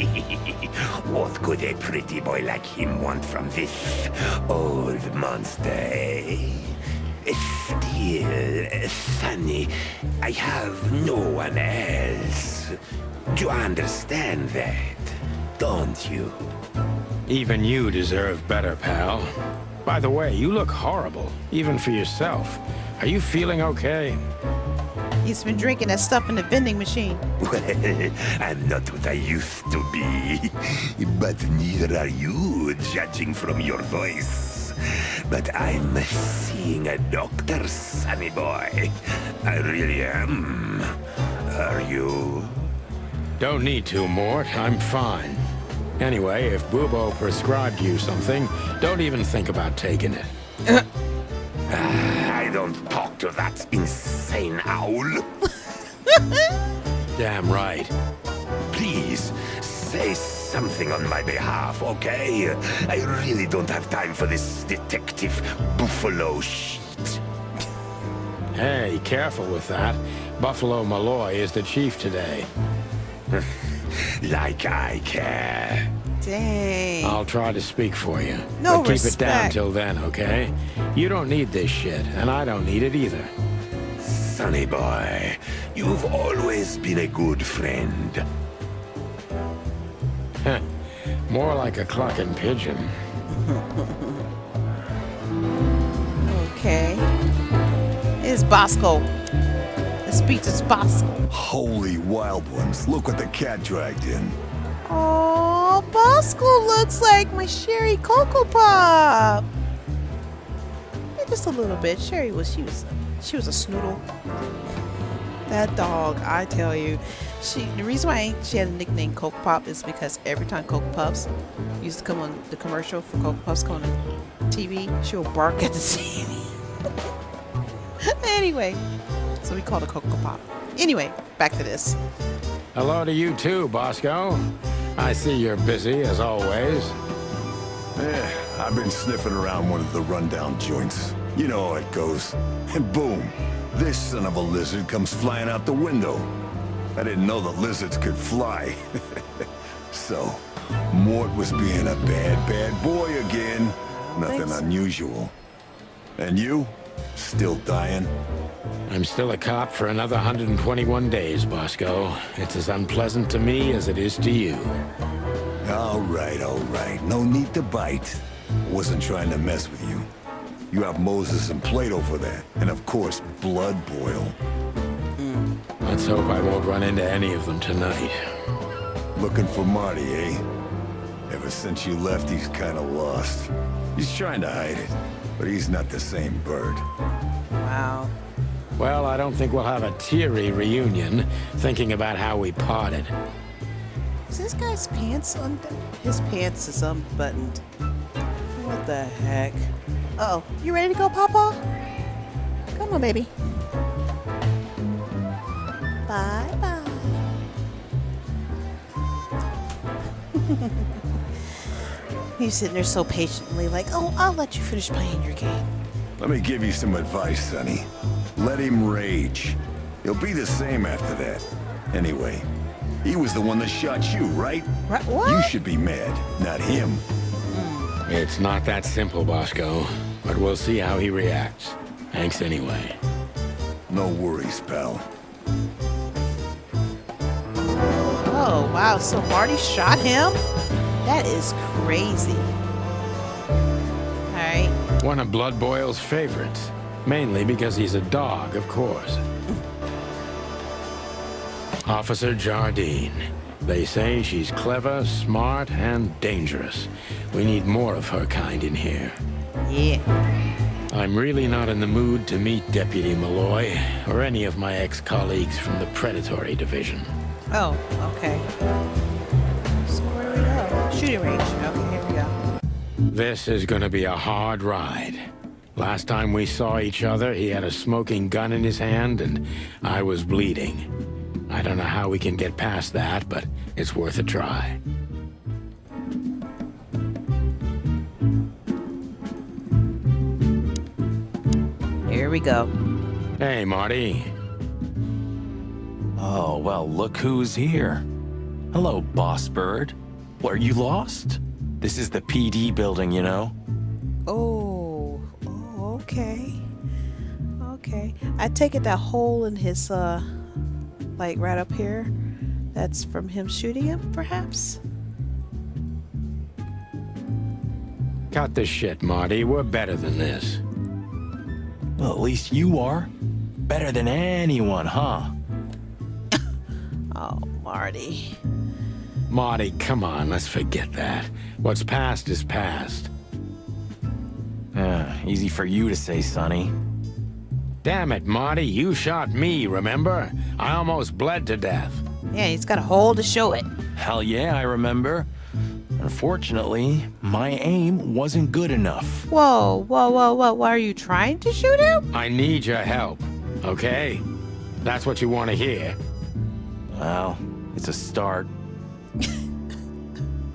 What could a pretty boy like him want from this old monster, eh? Still, Sonny, I have no one else. You understand that, don't you? Even you deserve better, pal. By the way, you look horrible, even for yourself. Are you feeling okay? He's been drinking that stuff in the vending machine. Well, I'm not what I used to be. But neither are you, judging from your voice. But I'm seeing a doctor, Sonny boy. I really am. Are you? Don't need to, Mort. I'm fine. Anyway, if Bubo prescribed you something, don't even think about taking it. I don't talk to that insane owl. Damn right. Please, say something on my behalf, okay? I really don't have time for this detective buffalo shit. Hey, careful with that. Buffalo Malloy is the chief today. Like I care. Dang. I'll try to speak for you. No but keep it down respect. till then, okay? You don't need this shit, and I don't need it either. Sonny boy, you've always been a good friend. More like a clucking pigeon. Okay. It's Bosco. The speech is Bosco. Holy wild ones, look what the cat dragged in. Oh, Bosco looks like my Sherry Cocoa Pop. Yeah, just a little bit. Sherry was she was a snoodle. That dog, I tell you, the reason why she had a nickname Cocoa Pop is because every time Cocoa Puffs used to come on the commercial for Cocoa Puffs come on TV, she'll bark at the TV. Anyway, so we called her Cocoa Pop. Anyway, back to this. Hello to you too, Bosco. I see you're busy, as always. I've been sniffing around one of the rundown joints. You know how it goes. And boom, this son of a lizard comes flying out the window. I didn't know the lizards could fly. So, Mort was being a bad boy again. Nothing Thanks. unusual. And you? Still dying? I'm still a cop for another 121 days, Bosco. It's as unpleasant to me as it is to you. All right. No need to bite. Wasn't trying to mess with you. You have Moses and Plato for that. And of course, Blood Boil. Let's hope I won't run into any of them tonight. Looking for Marty, eh? Ever since you left, he's kinda lost. He's trying to hide it, but he's not the same bird. Wow. Well, I don't think we'll have a teary reunion thinking about how we parted. Is this guy's pants undone? His pants is unbuttoned. What the heck? Uh-oh. You ready to go, Papa? Come on, baby. Bye-bye. He's sitting there so patiently like, oh, I'll let you finish playing your game. Let me give you some advice, Sonny. Let him rage. He'll be the same after that. Anyway, he was the one that shot you, right? What? You should be mad, not him. It's not that simple, Bosco, but we'll see how he reacts. Thanks anyway. No worries, pal. Oh, wow. So Marty shot him? That is crazy. All right. One of Blood Boil's favorites. Mainly because he's a dog, of course. Officer Jardine. They say she's clever, smart, and dangerous. We need more of her kind in here. Yeah. I'm really not in the mood to meet Deputy Malloy or any of my ex-colleagues from the Predatory Division. Oh, okay. So where do we go? Shooting range. Okay, here we go. This is gonna be a hard ride. Last time we saw each other, he had a smoking gun in his hand and I was bleeding. I don't know how we can get past that, but it's worth a try. Here we go. Hey, Marty. Oh, well, look who's here. Hello, Boss Bird. What, are you lost? This is the PD building, you know? Oh, okay. Okay. I take it that hole in his, like right up here, that's from him shooting him, perhaps? Cut the shit, Marty. We're better than this. Well, at least you are. Better than anyone, huh? Oh, Marty. Marty, come on, let's forget that. What's past is past. Easy for you to say, Sonny. Damn it, Marty, you shot me, remember? I almost bled to death. Yeah, he's got a hole to show it. Hell yeah, I remember. Unfortunately, my aim wasn't good enough. Whoa. Why are you trying to shoot him? I need your help, okay? That's what you want to hear. Well, it's a start.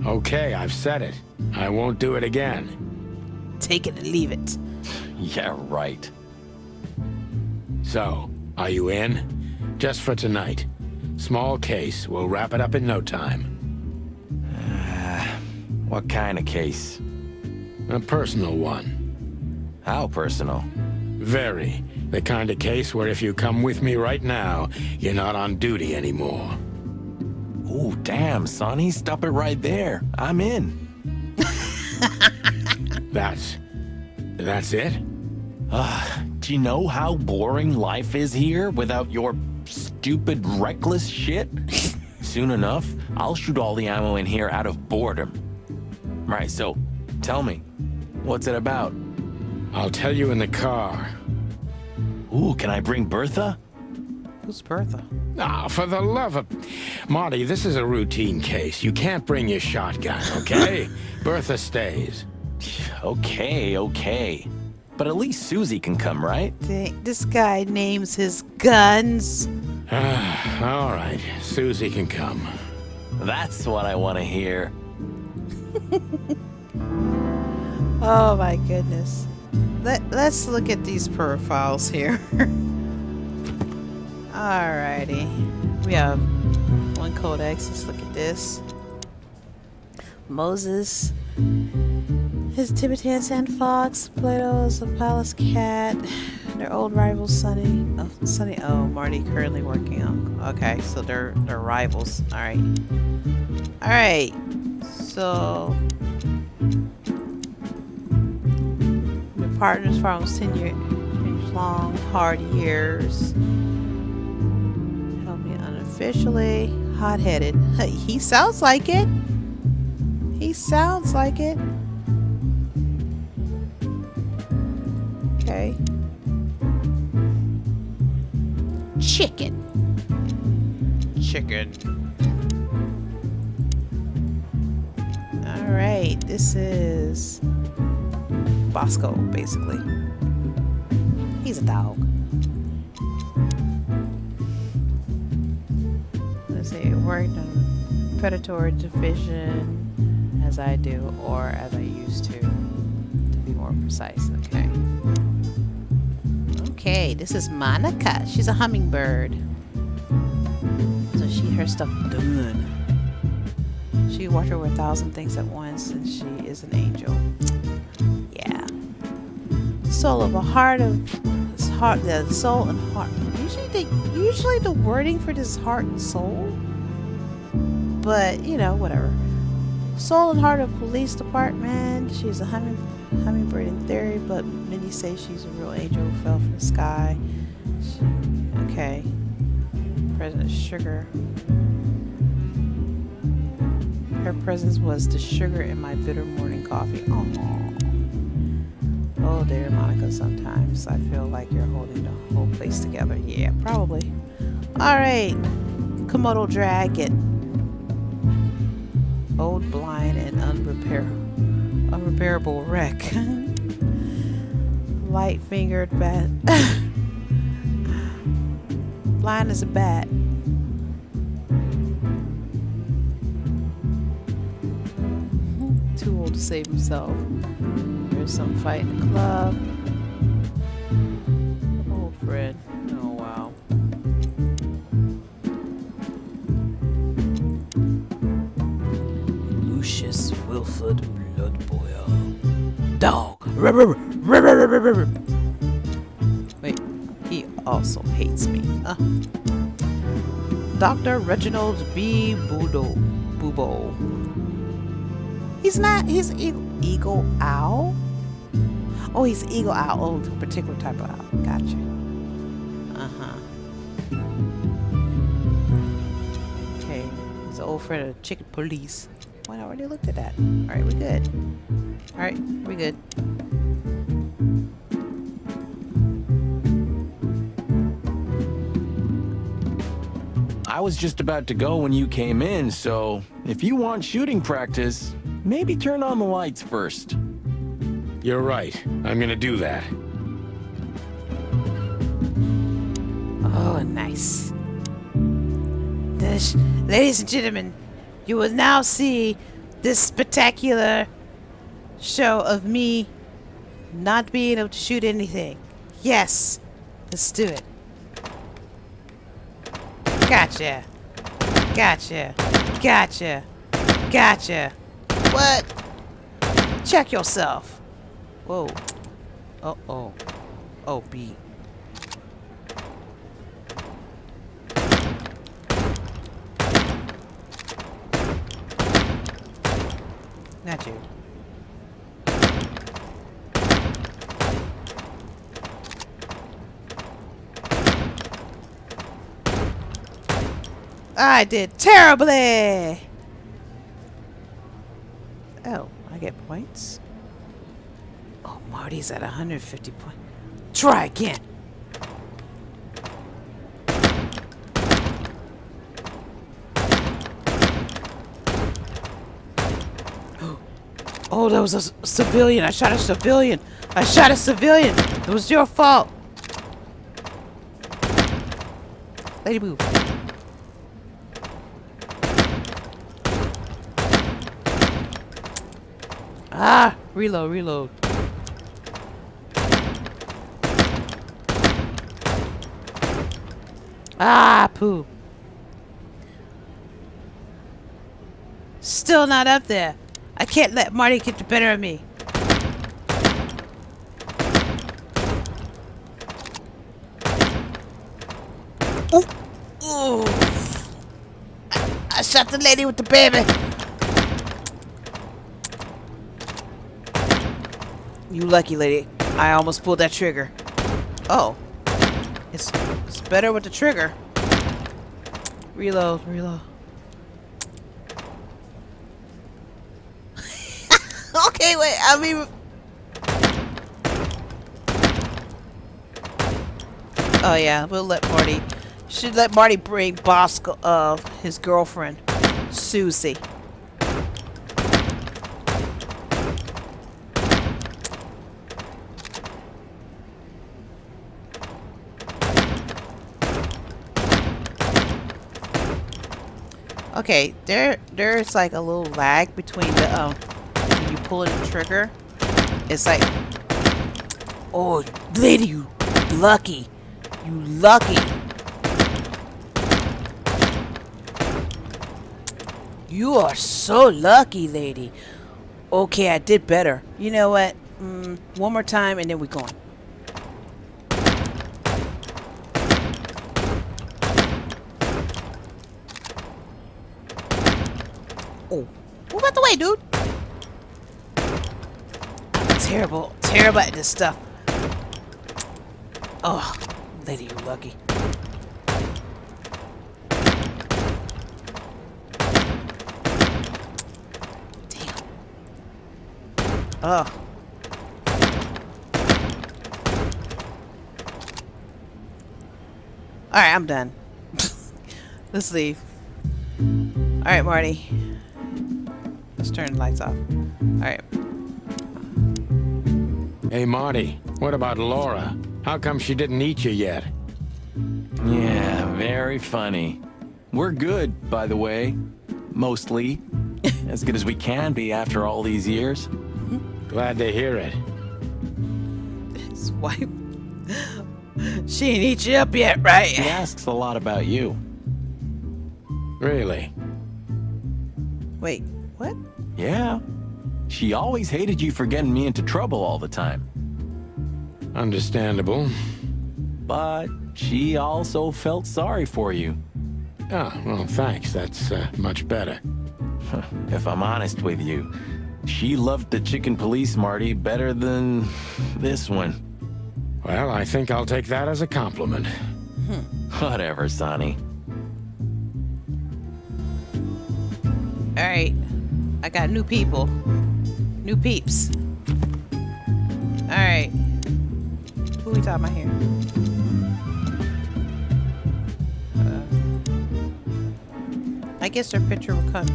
Okay, I've said it. I won't do it again. Take it and leave it. Yeah, right. So, are you in? Just for tonight. Small case. We'll wrap it up in no time. What kind of case? A personal one. How personal? Very. The kind of case where if you come with me right now, you're not on duty anymore. Ooh, damn, Sonny, stop it right there. I'm in. That's it? Do you know how boring life is here without your stupid, reckless shit? Soon enough, I'll shoot all the ammo in here out of boredom. Right, so, tell me, what's it about? I'll tell you in the car. Ooh, can I bring Bertha? Who's Bertha? Ah, for the love of... Marty, this is a routine case. You can't bring your shotgun, okay? Bertha stays. Okay. But at least Susie can come, right? This guy names his guns. All right, Susie can come. That's what I want to hear. Oh my goodness. Let's look at these profiles here. Alrighty. We have one codex. Let's look at this. Moses. His Tibetan Sand Fox. Plato is a palace cat. Their old rival Sonny. Oh, Marty currently working on. Okay, so they're rivals. Alright. So So, the partners for almost 10 years long, hard years. Help me unofficially. Hot-headed. He sounds like it. He sounds like it. Okay. Chicken. Chicken. Alright, this is Bosco, basically. He's a dog. Let's see, worked on predatory division as I do, or as I used to be more precise. Okay. Okay, this is Monica. She's a hummingbird. So her stuff done. She can watch over 1,000 things at once, and she is an angel. Yeah. Soul of a heart of heart. The soul and heart. Usually the wording for this is heart and soul. But you know, whatever. Soul and heart of police department. She's a hummingbird in theory, but many say she's a real angel who fell from the sky. Okay. President Sugar. Her presence was the sugar in my bitter morning coffee. Oh, dear Monica, sometimes I feel like you're holding the whole place together. Yeah, probably. Alright. Komodo dragon. Old, blind, and unrepairable wreck. Light-fingered bat. Blind as a bat. Too old to save himself. There's some fight in the club. Old friend. Oh, wow. Lucius Wilford Bloodboil. Dog. Wait, he also hates me. Dr. Reginald B. Bubo. He's Eagle Owl? Oh, he's Eagle Owl. Oh, a particular type of owl. Gotcha. Okay. He's an old friend of Chicken Police. Well, I already looked at that. Alright, we good. Alright, we good. I was just about to go when you came in, so if you want shooting practice, maybe turn on the lights first. You're right. I'm gonna do that. Oh, nice. Ladies and gentlemen, you will now see this spectacular show of me not being able to shoot anything. Yes, let's do it. Gotcha. Gotcha. Gotcha. Gotcha. What? Check yourself. Whoa. Uh-oh. Oh, B. Not you. I did terribly! Oh, I get points? Oh, Marty's at 150 points. Try again! Oh, that was a civilian. I shot a civilian. I shot a civilian. It was your fault. Lady move. Ah, reload. Ah, poo. Still not up there. I can't let Marty get the better of me. Ooh. Ooh. I shot the lady with the baby. You lucky lady. I almost pulled that trigger. Oh. It's better with the trigger. Reload. Okay, wait. I mean... Oh, yeah. We'll let Marty... Should let Marty bring Bosco of his girlfriend, Susie. Okay, there's like a little lag between the when you pull the trigger. It's like, oh, lady, you lucky. You are so lucky, lady. Okay, I did better. You know what? One more time and then we're going. Oh, move out the way, dude. I'm terrible at this stuff. Oh, lady, you lucky. Damn. Oh. Alright, I'm done. Let's leave. Alright, Marty. Let's turn the lights off. Alright. Hey, Marty, what about Laura? How come she didn't eat you yet? Yeah, very funny. We're good, by the way. Mostly. As good as we can be after all these years. Glad to hear it. His wife. She ain't eat you up yet, right? She asks a lot about you. Really? Wait, what? Yeah. She always hated you for getting me into trouble all the time. Understandable. But she also felt sorry for you. Oh, well, thanks. That's much better. If I'm honest with you, she loved the chicken police, Marty, better than this one. Well, I think I'll take that as a compliment. Whatever, Sonny. Alright. I got new people. New peeps. Alright. Who we talking about here? I guess their picture will come.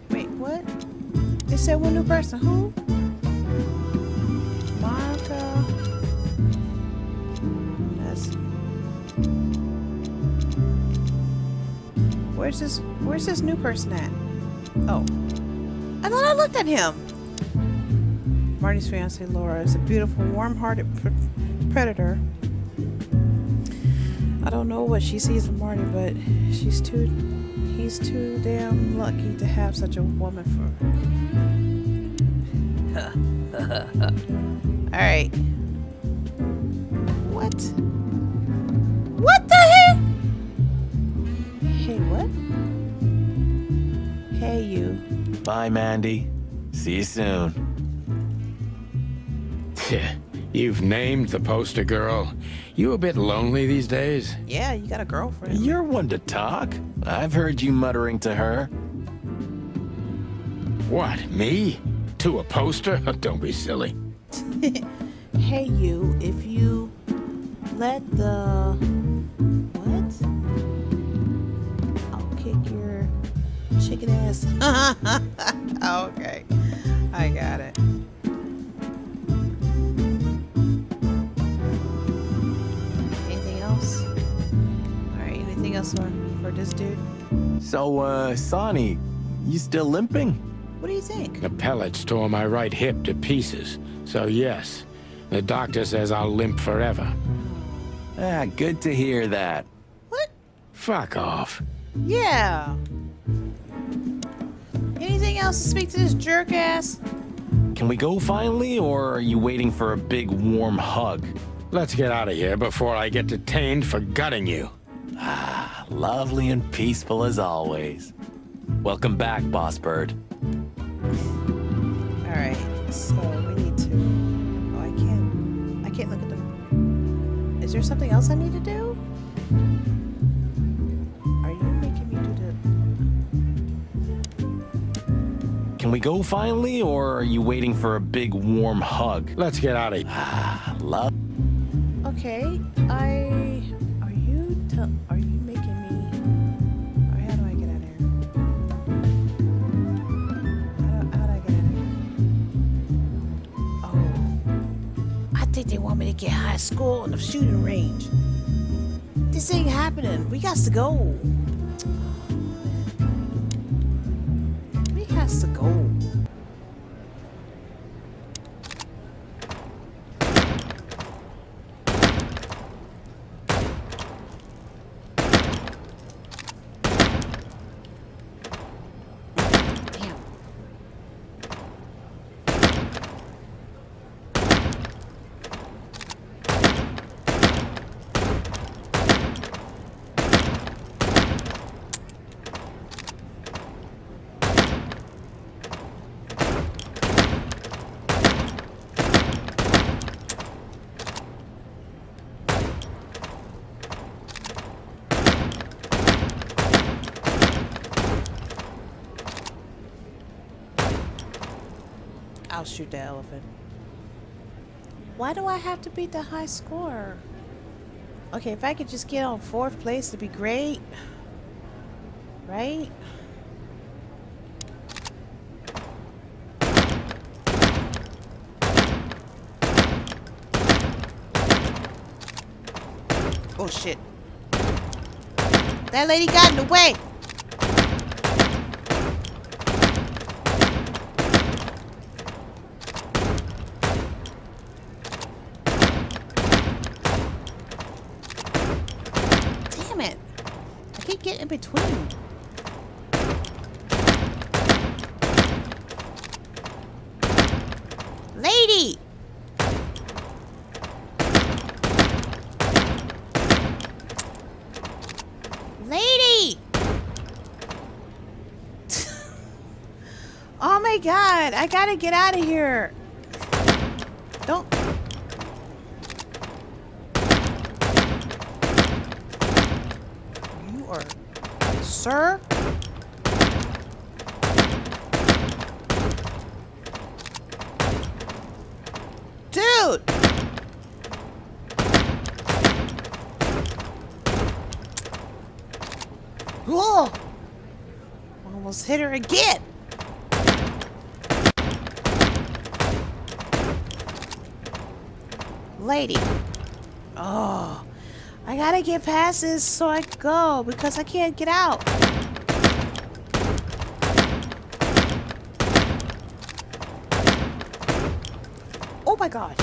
Wait, what? It said one new person. Who? Monica. That's... Where's this new person at? Oh. I thought I looked at him. Marty's fiancée Laura is a beautiful, warm-hearted predator. I don't know what she sees in Marty, but he's too damn lucky to have such a woman for. Alright. What? What the heck? Hey, what? Hey, you. Bye, Mandy. See you soon. You've named the poster girl. You a bit lonely these days? Yeah, you got a girlfriend. You're one to talk. I've heard you muttering to her. What, me? To a poster? Don't be silly. Hey, you, if you let the... What? I'll kick your chicken ass. Okay. I got it. Anything else? Alright, anything else for this dude? So, Sonny, you still limping? What do you think? The pellets tore my right hip to pieces. So yes, the doctor says I'll limp forever. Ah, good to hear that. What? Fuck off. Yeah. Anything else to speak to this jerk ass? Can we go finally, or are you waiting for a big warm hug? Let's get out of here before I get detained for gutting you. Ah, lovely and peaceful as always. Welcome back, Boss Bird. Alright, so we need to can't look at them. Is there something else I need to do? Are you making me do the... Can we go finally, or are you waiting for a big warm hug? Let's get out of here. Love. Okay, Are you making me... Or how do I get out of here? How do I get out of here? Oh. I think they want me to get high score on the shooting range. This ain't happening. We got to go. We has to go. I'll shoot the elephant. Why do I have to beat the high score? Okay, if I could just get on 4th place, it'd be great. Right? Oh shit. That lady got in the way! Get in between. Lady! Lady! Oh my god, I gotta get out of here. Don't... Sir? Dude! Whoa! Almost hit her again! Lady. Oh. I gotta get past this so I can go because I can't get out. Oh my god.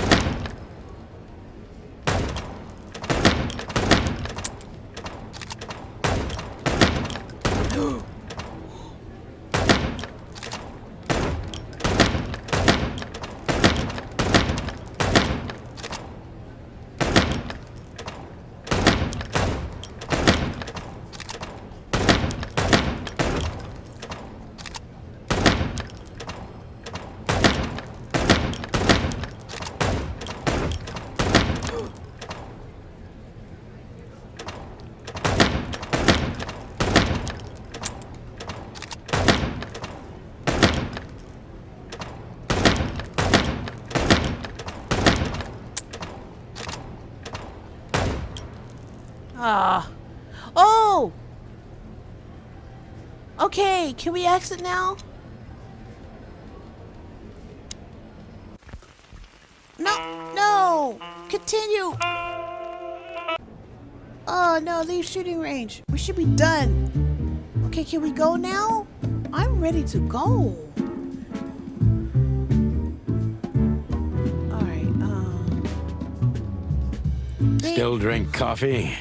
Ah. Oh! Okay, can we exit now? No, no! Continue! Oh no, leave shooting range. We should be done. Okay, can we go now? I'm ready to go. Alright, Still drink coffee?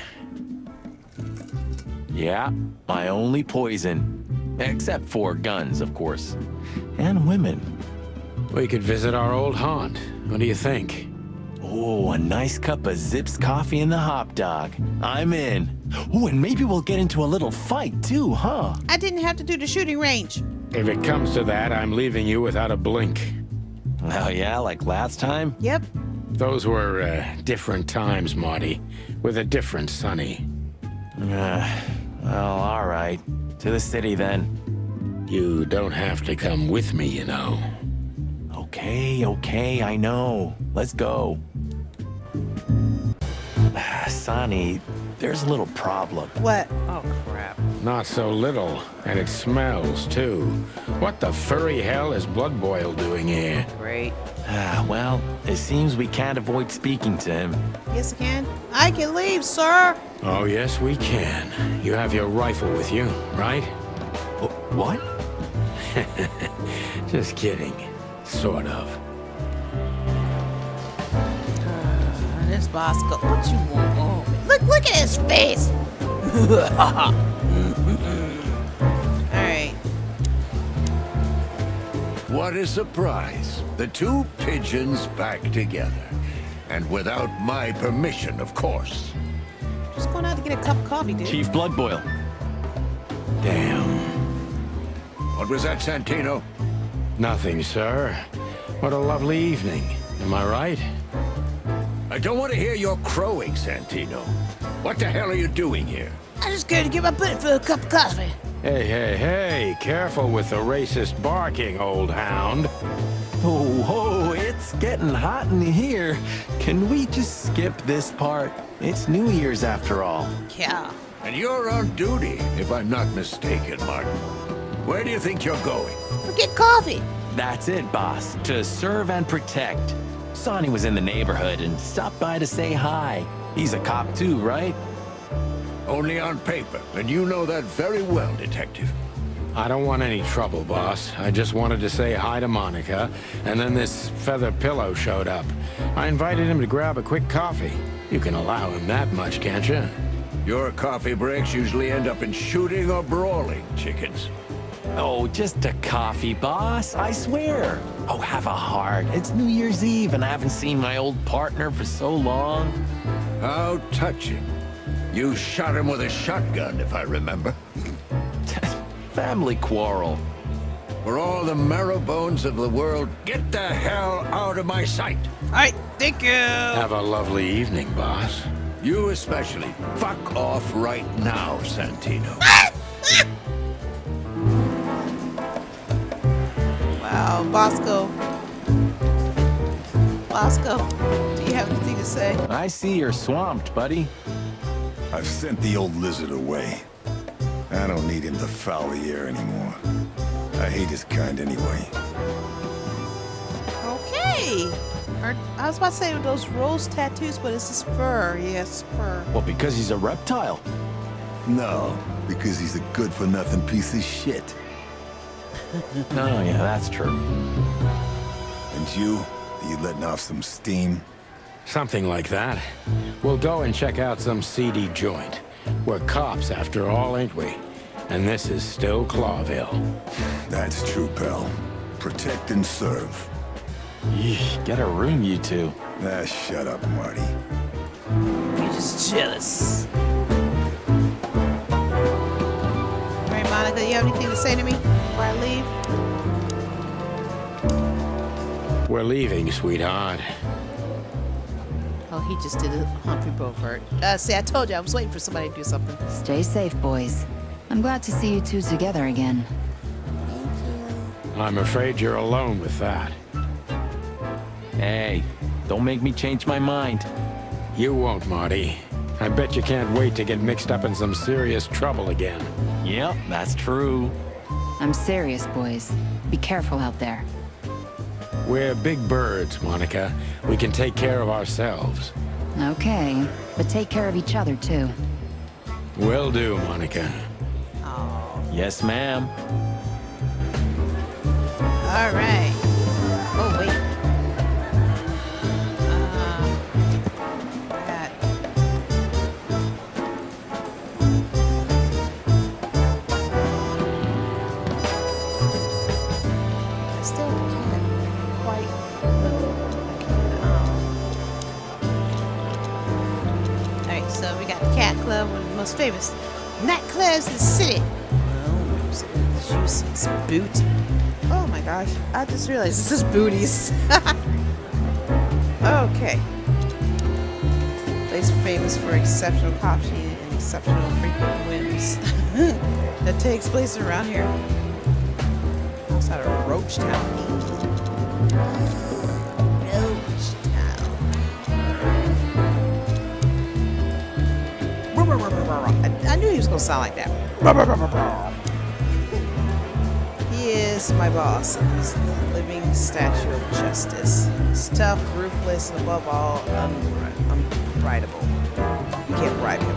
Yeah, my only poison. Except for guns, of course. And women. We could visit our old haunt. What do you think? Oh, a nice cup of Zips coffee and the hop dog. I'm in. Oh, and maybe we'll get into a little fight too, huh? I didn't have to do the shooting range. If it comes to that, I'm leaving you without a blink. Oh yeah, like last time? Yep. Those were different times, Marty, with a different Sonny. Well, all right. To the city, then. You don't have to come with me, you know. Okay, I know. Let's go. Sonny, there's a little problem. What? Oh, crap. Not so little, and it smells, too. What the furry hell is Blood Boil doing here? Great. Well, it seems we can't avoid speaking to him. Yes, I can. I can leave, sir. Oh, yes, we can. You have your rifle with you, right? What? Just kidding. Sort of. This Bosco. What you want? Oh, look at his face. All right. What a surprise. The two pigeons back together. And without my permission, of course. Just going out to get a cup of coffee, dude. Chief Blood Boil. Damn. What was that, Santino? Nothing, sir. What a lovely evening. Am I right? I don't want to hear your crowing, Santino. What the hell are you doing here? I just came to get my buddy for a cup of coffee. Hey, careful with the racist barking, old hound. Oh, it's getting hot in here. Can we just skip this part? It's New Year's after all. Yeah. And you're on duty, if I'm not mistaken, Martin. Where do you think you're going? We'll get coffee. That's it, boss. To serve and protect. Sonny was in the neighborhood and stopped by to say hi. He's a cop too, right? Only on paper, and you know that very well, Detective. I don't want any trouble, boss. I just wanted to say hi to Monica, and then this feather pillow showed up. I invited him to grab a quick coffee. You can allow him that much, can't you? Your coffee breaks usually end up in shooting or brawling, chickens. Oh, just a coffee, boss. I swear. Oh, have a heart. It's New Year's Eve, and I haven't seen my old partner for so long. How touching. You shot him with a shotgun, if I remember. Family quarrel. For all the marrow bones of the world, get the hell out of my sight. All right, thank you. Have a lovely evening, boss. You especially. Fuck off right now, Santino. Wow, Bosco. Bosco, do you have anything to say? I see you're swamped, buddy. I've sent the old lizard away. I don't need him to foul the air anymore. I hate his kind anyway. Okay. I was about to say those rose tattoos, but it's his fur. Yes, fur. Well, because he's a reptile. No, because he's a good-for-nothing piece of shit. Oh, yeah, that's true. And you? Are you letting off some steam? Something like that. We'll go and check out some seedy joint. We're cops, after all, ain't we? And this is still Clawville. That's true, pal. Protect and serve. Yeesh, get a room, you two. Ah, shut up, Marty. You're just jealous. All right, Monica, you have anything to say to me before I leave? We're leaving, sweetheart. Oh, he just did a Humphrey Bogart. See, I told you, I was waiting for somebody to do something. Stay safe, boys. I'm glad to see you two together again. I'm afraid you're alone with that. Hey, don't make me change my mind. You won't, Marty. I bet you can't wait to get mixed up in some serious trouble again. Yep, that's true. I'm serious, boys. Be careful out there. We're big birds, Monica. We can take care of ourselves. Okay, but take care of each other, too. Will do, Monica. Yes, ma'am. All right. Oh, wait. That. I still can't quite. All right, so we got the Cat Club, one of the most famous nightclubs in the city. Juicy's booty. Oh my gosh, I just realized this is booties. Okay. Place famous for exceptional cop sheet and exceptional frequent wins. That takes place around here. Outside of Roachtown. Roachtown. I knew he was gonna sound like that. He is my boss. He's the living statue of justice. He's tough, ruthless, and above all, unbribable. You can't bribe him.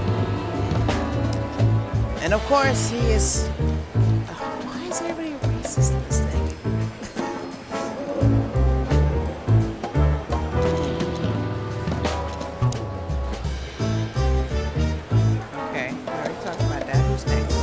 And of course, he is. Why is everybody racist in this thing? Okay, I already talked about that. Who's next?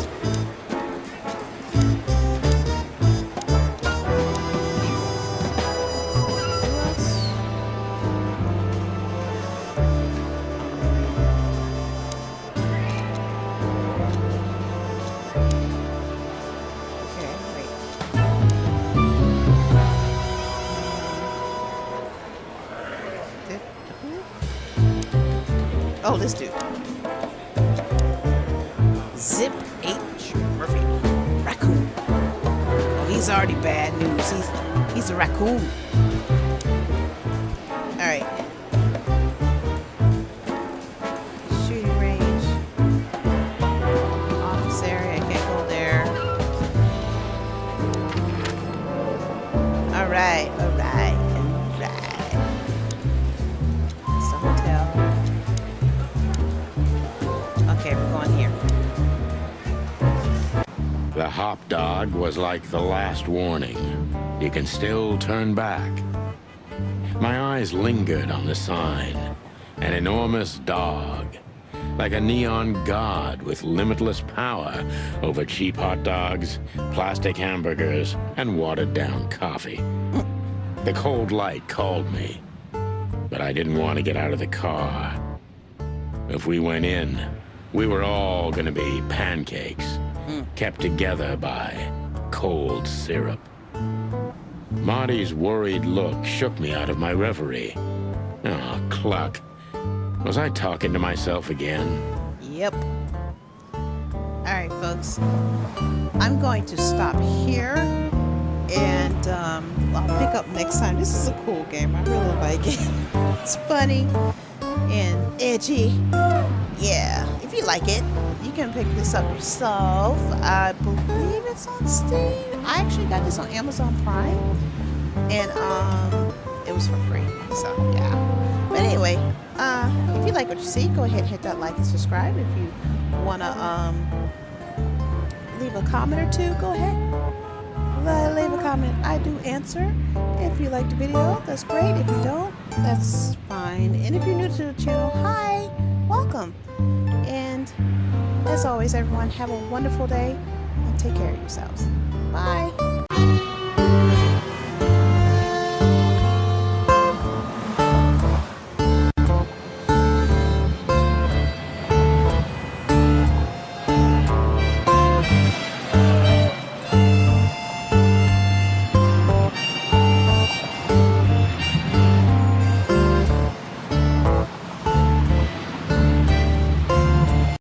Oh, this dude. Zip H. Murphy. Raccoon. Oh, he's already bad news. He's a raccoon. Alright. Shooting range. Office area. Can't go there. Alright. It's a hotel. Okay, we're going here. The hop dog was like the last warning. You can still turn back. My eyes lingered on the sign. An enormous dog. Like a neon god with limitless power over cheap hot dogs, plastic hamburgers, and watered-down coffee. The cold light called me. But I didn't want to get out of the car. If we went in, we were all gonna be pancakes, kept together by cold syrup. Marty's worried look shook me out of my reverie. Oh, cluck. Was I talking to myself again? Yep. Alright, folks. I'm going to stop here. And I'll pick up next time. This is a cool game. I really like it. It's funny and edgy. Yeah, if you like it, you can pick this up yourself. I believe it's on Steam. I actually got this on Amazon Prime, and it was for free. So yeah. But anyway, if you like what you see, go ahead and hit that like and subscribe. If you wanna leave a comment or two, go ahead. Leave a comment. I do answer. If you like the video, that's great. If you don't, that's fine. And if you're new to the channel, hi, welcome. And as always, everyone, have a wonderful day and take care of yourselves. Bye.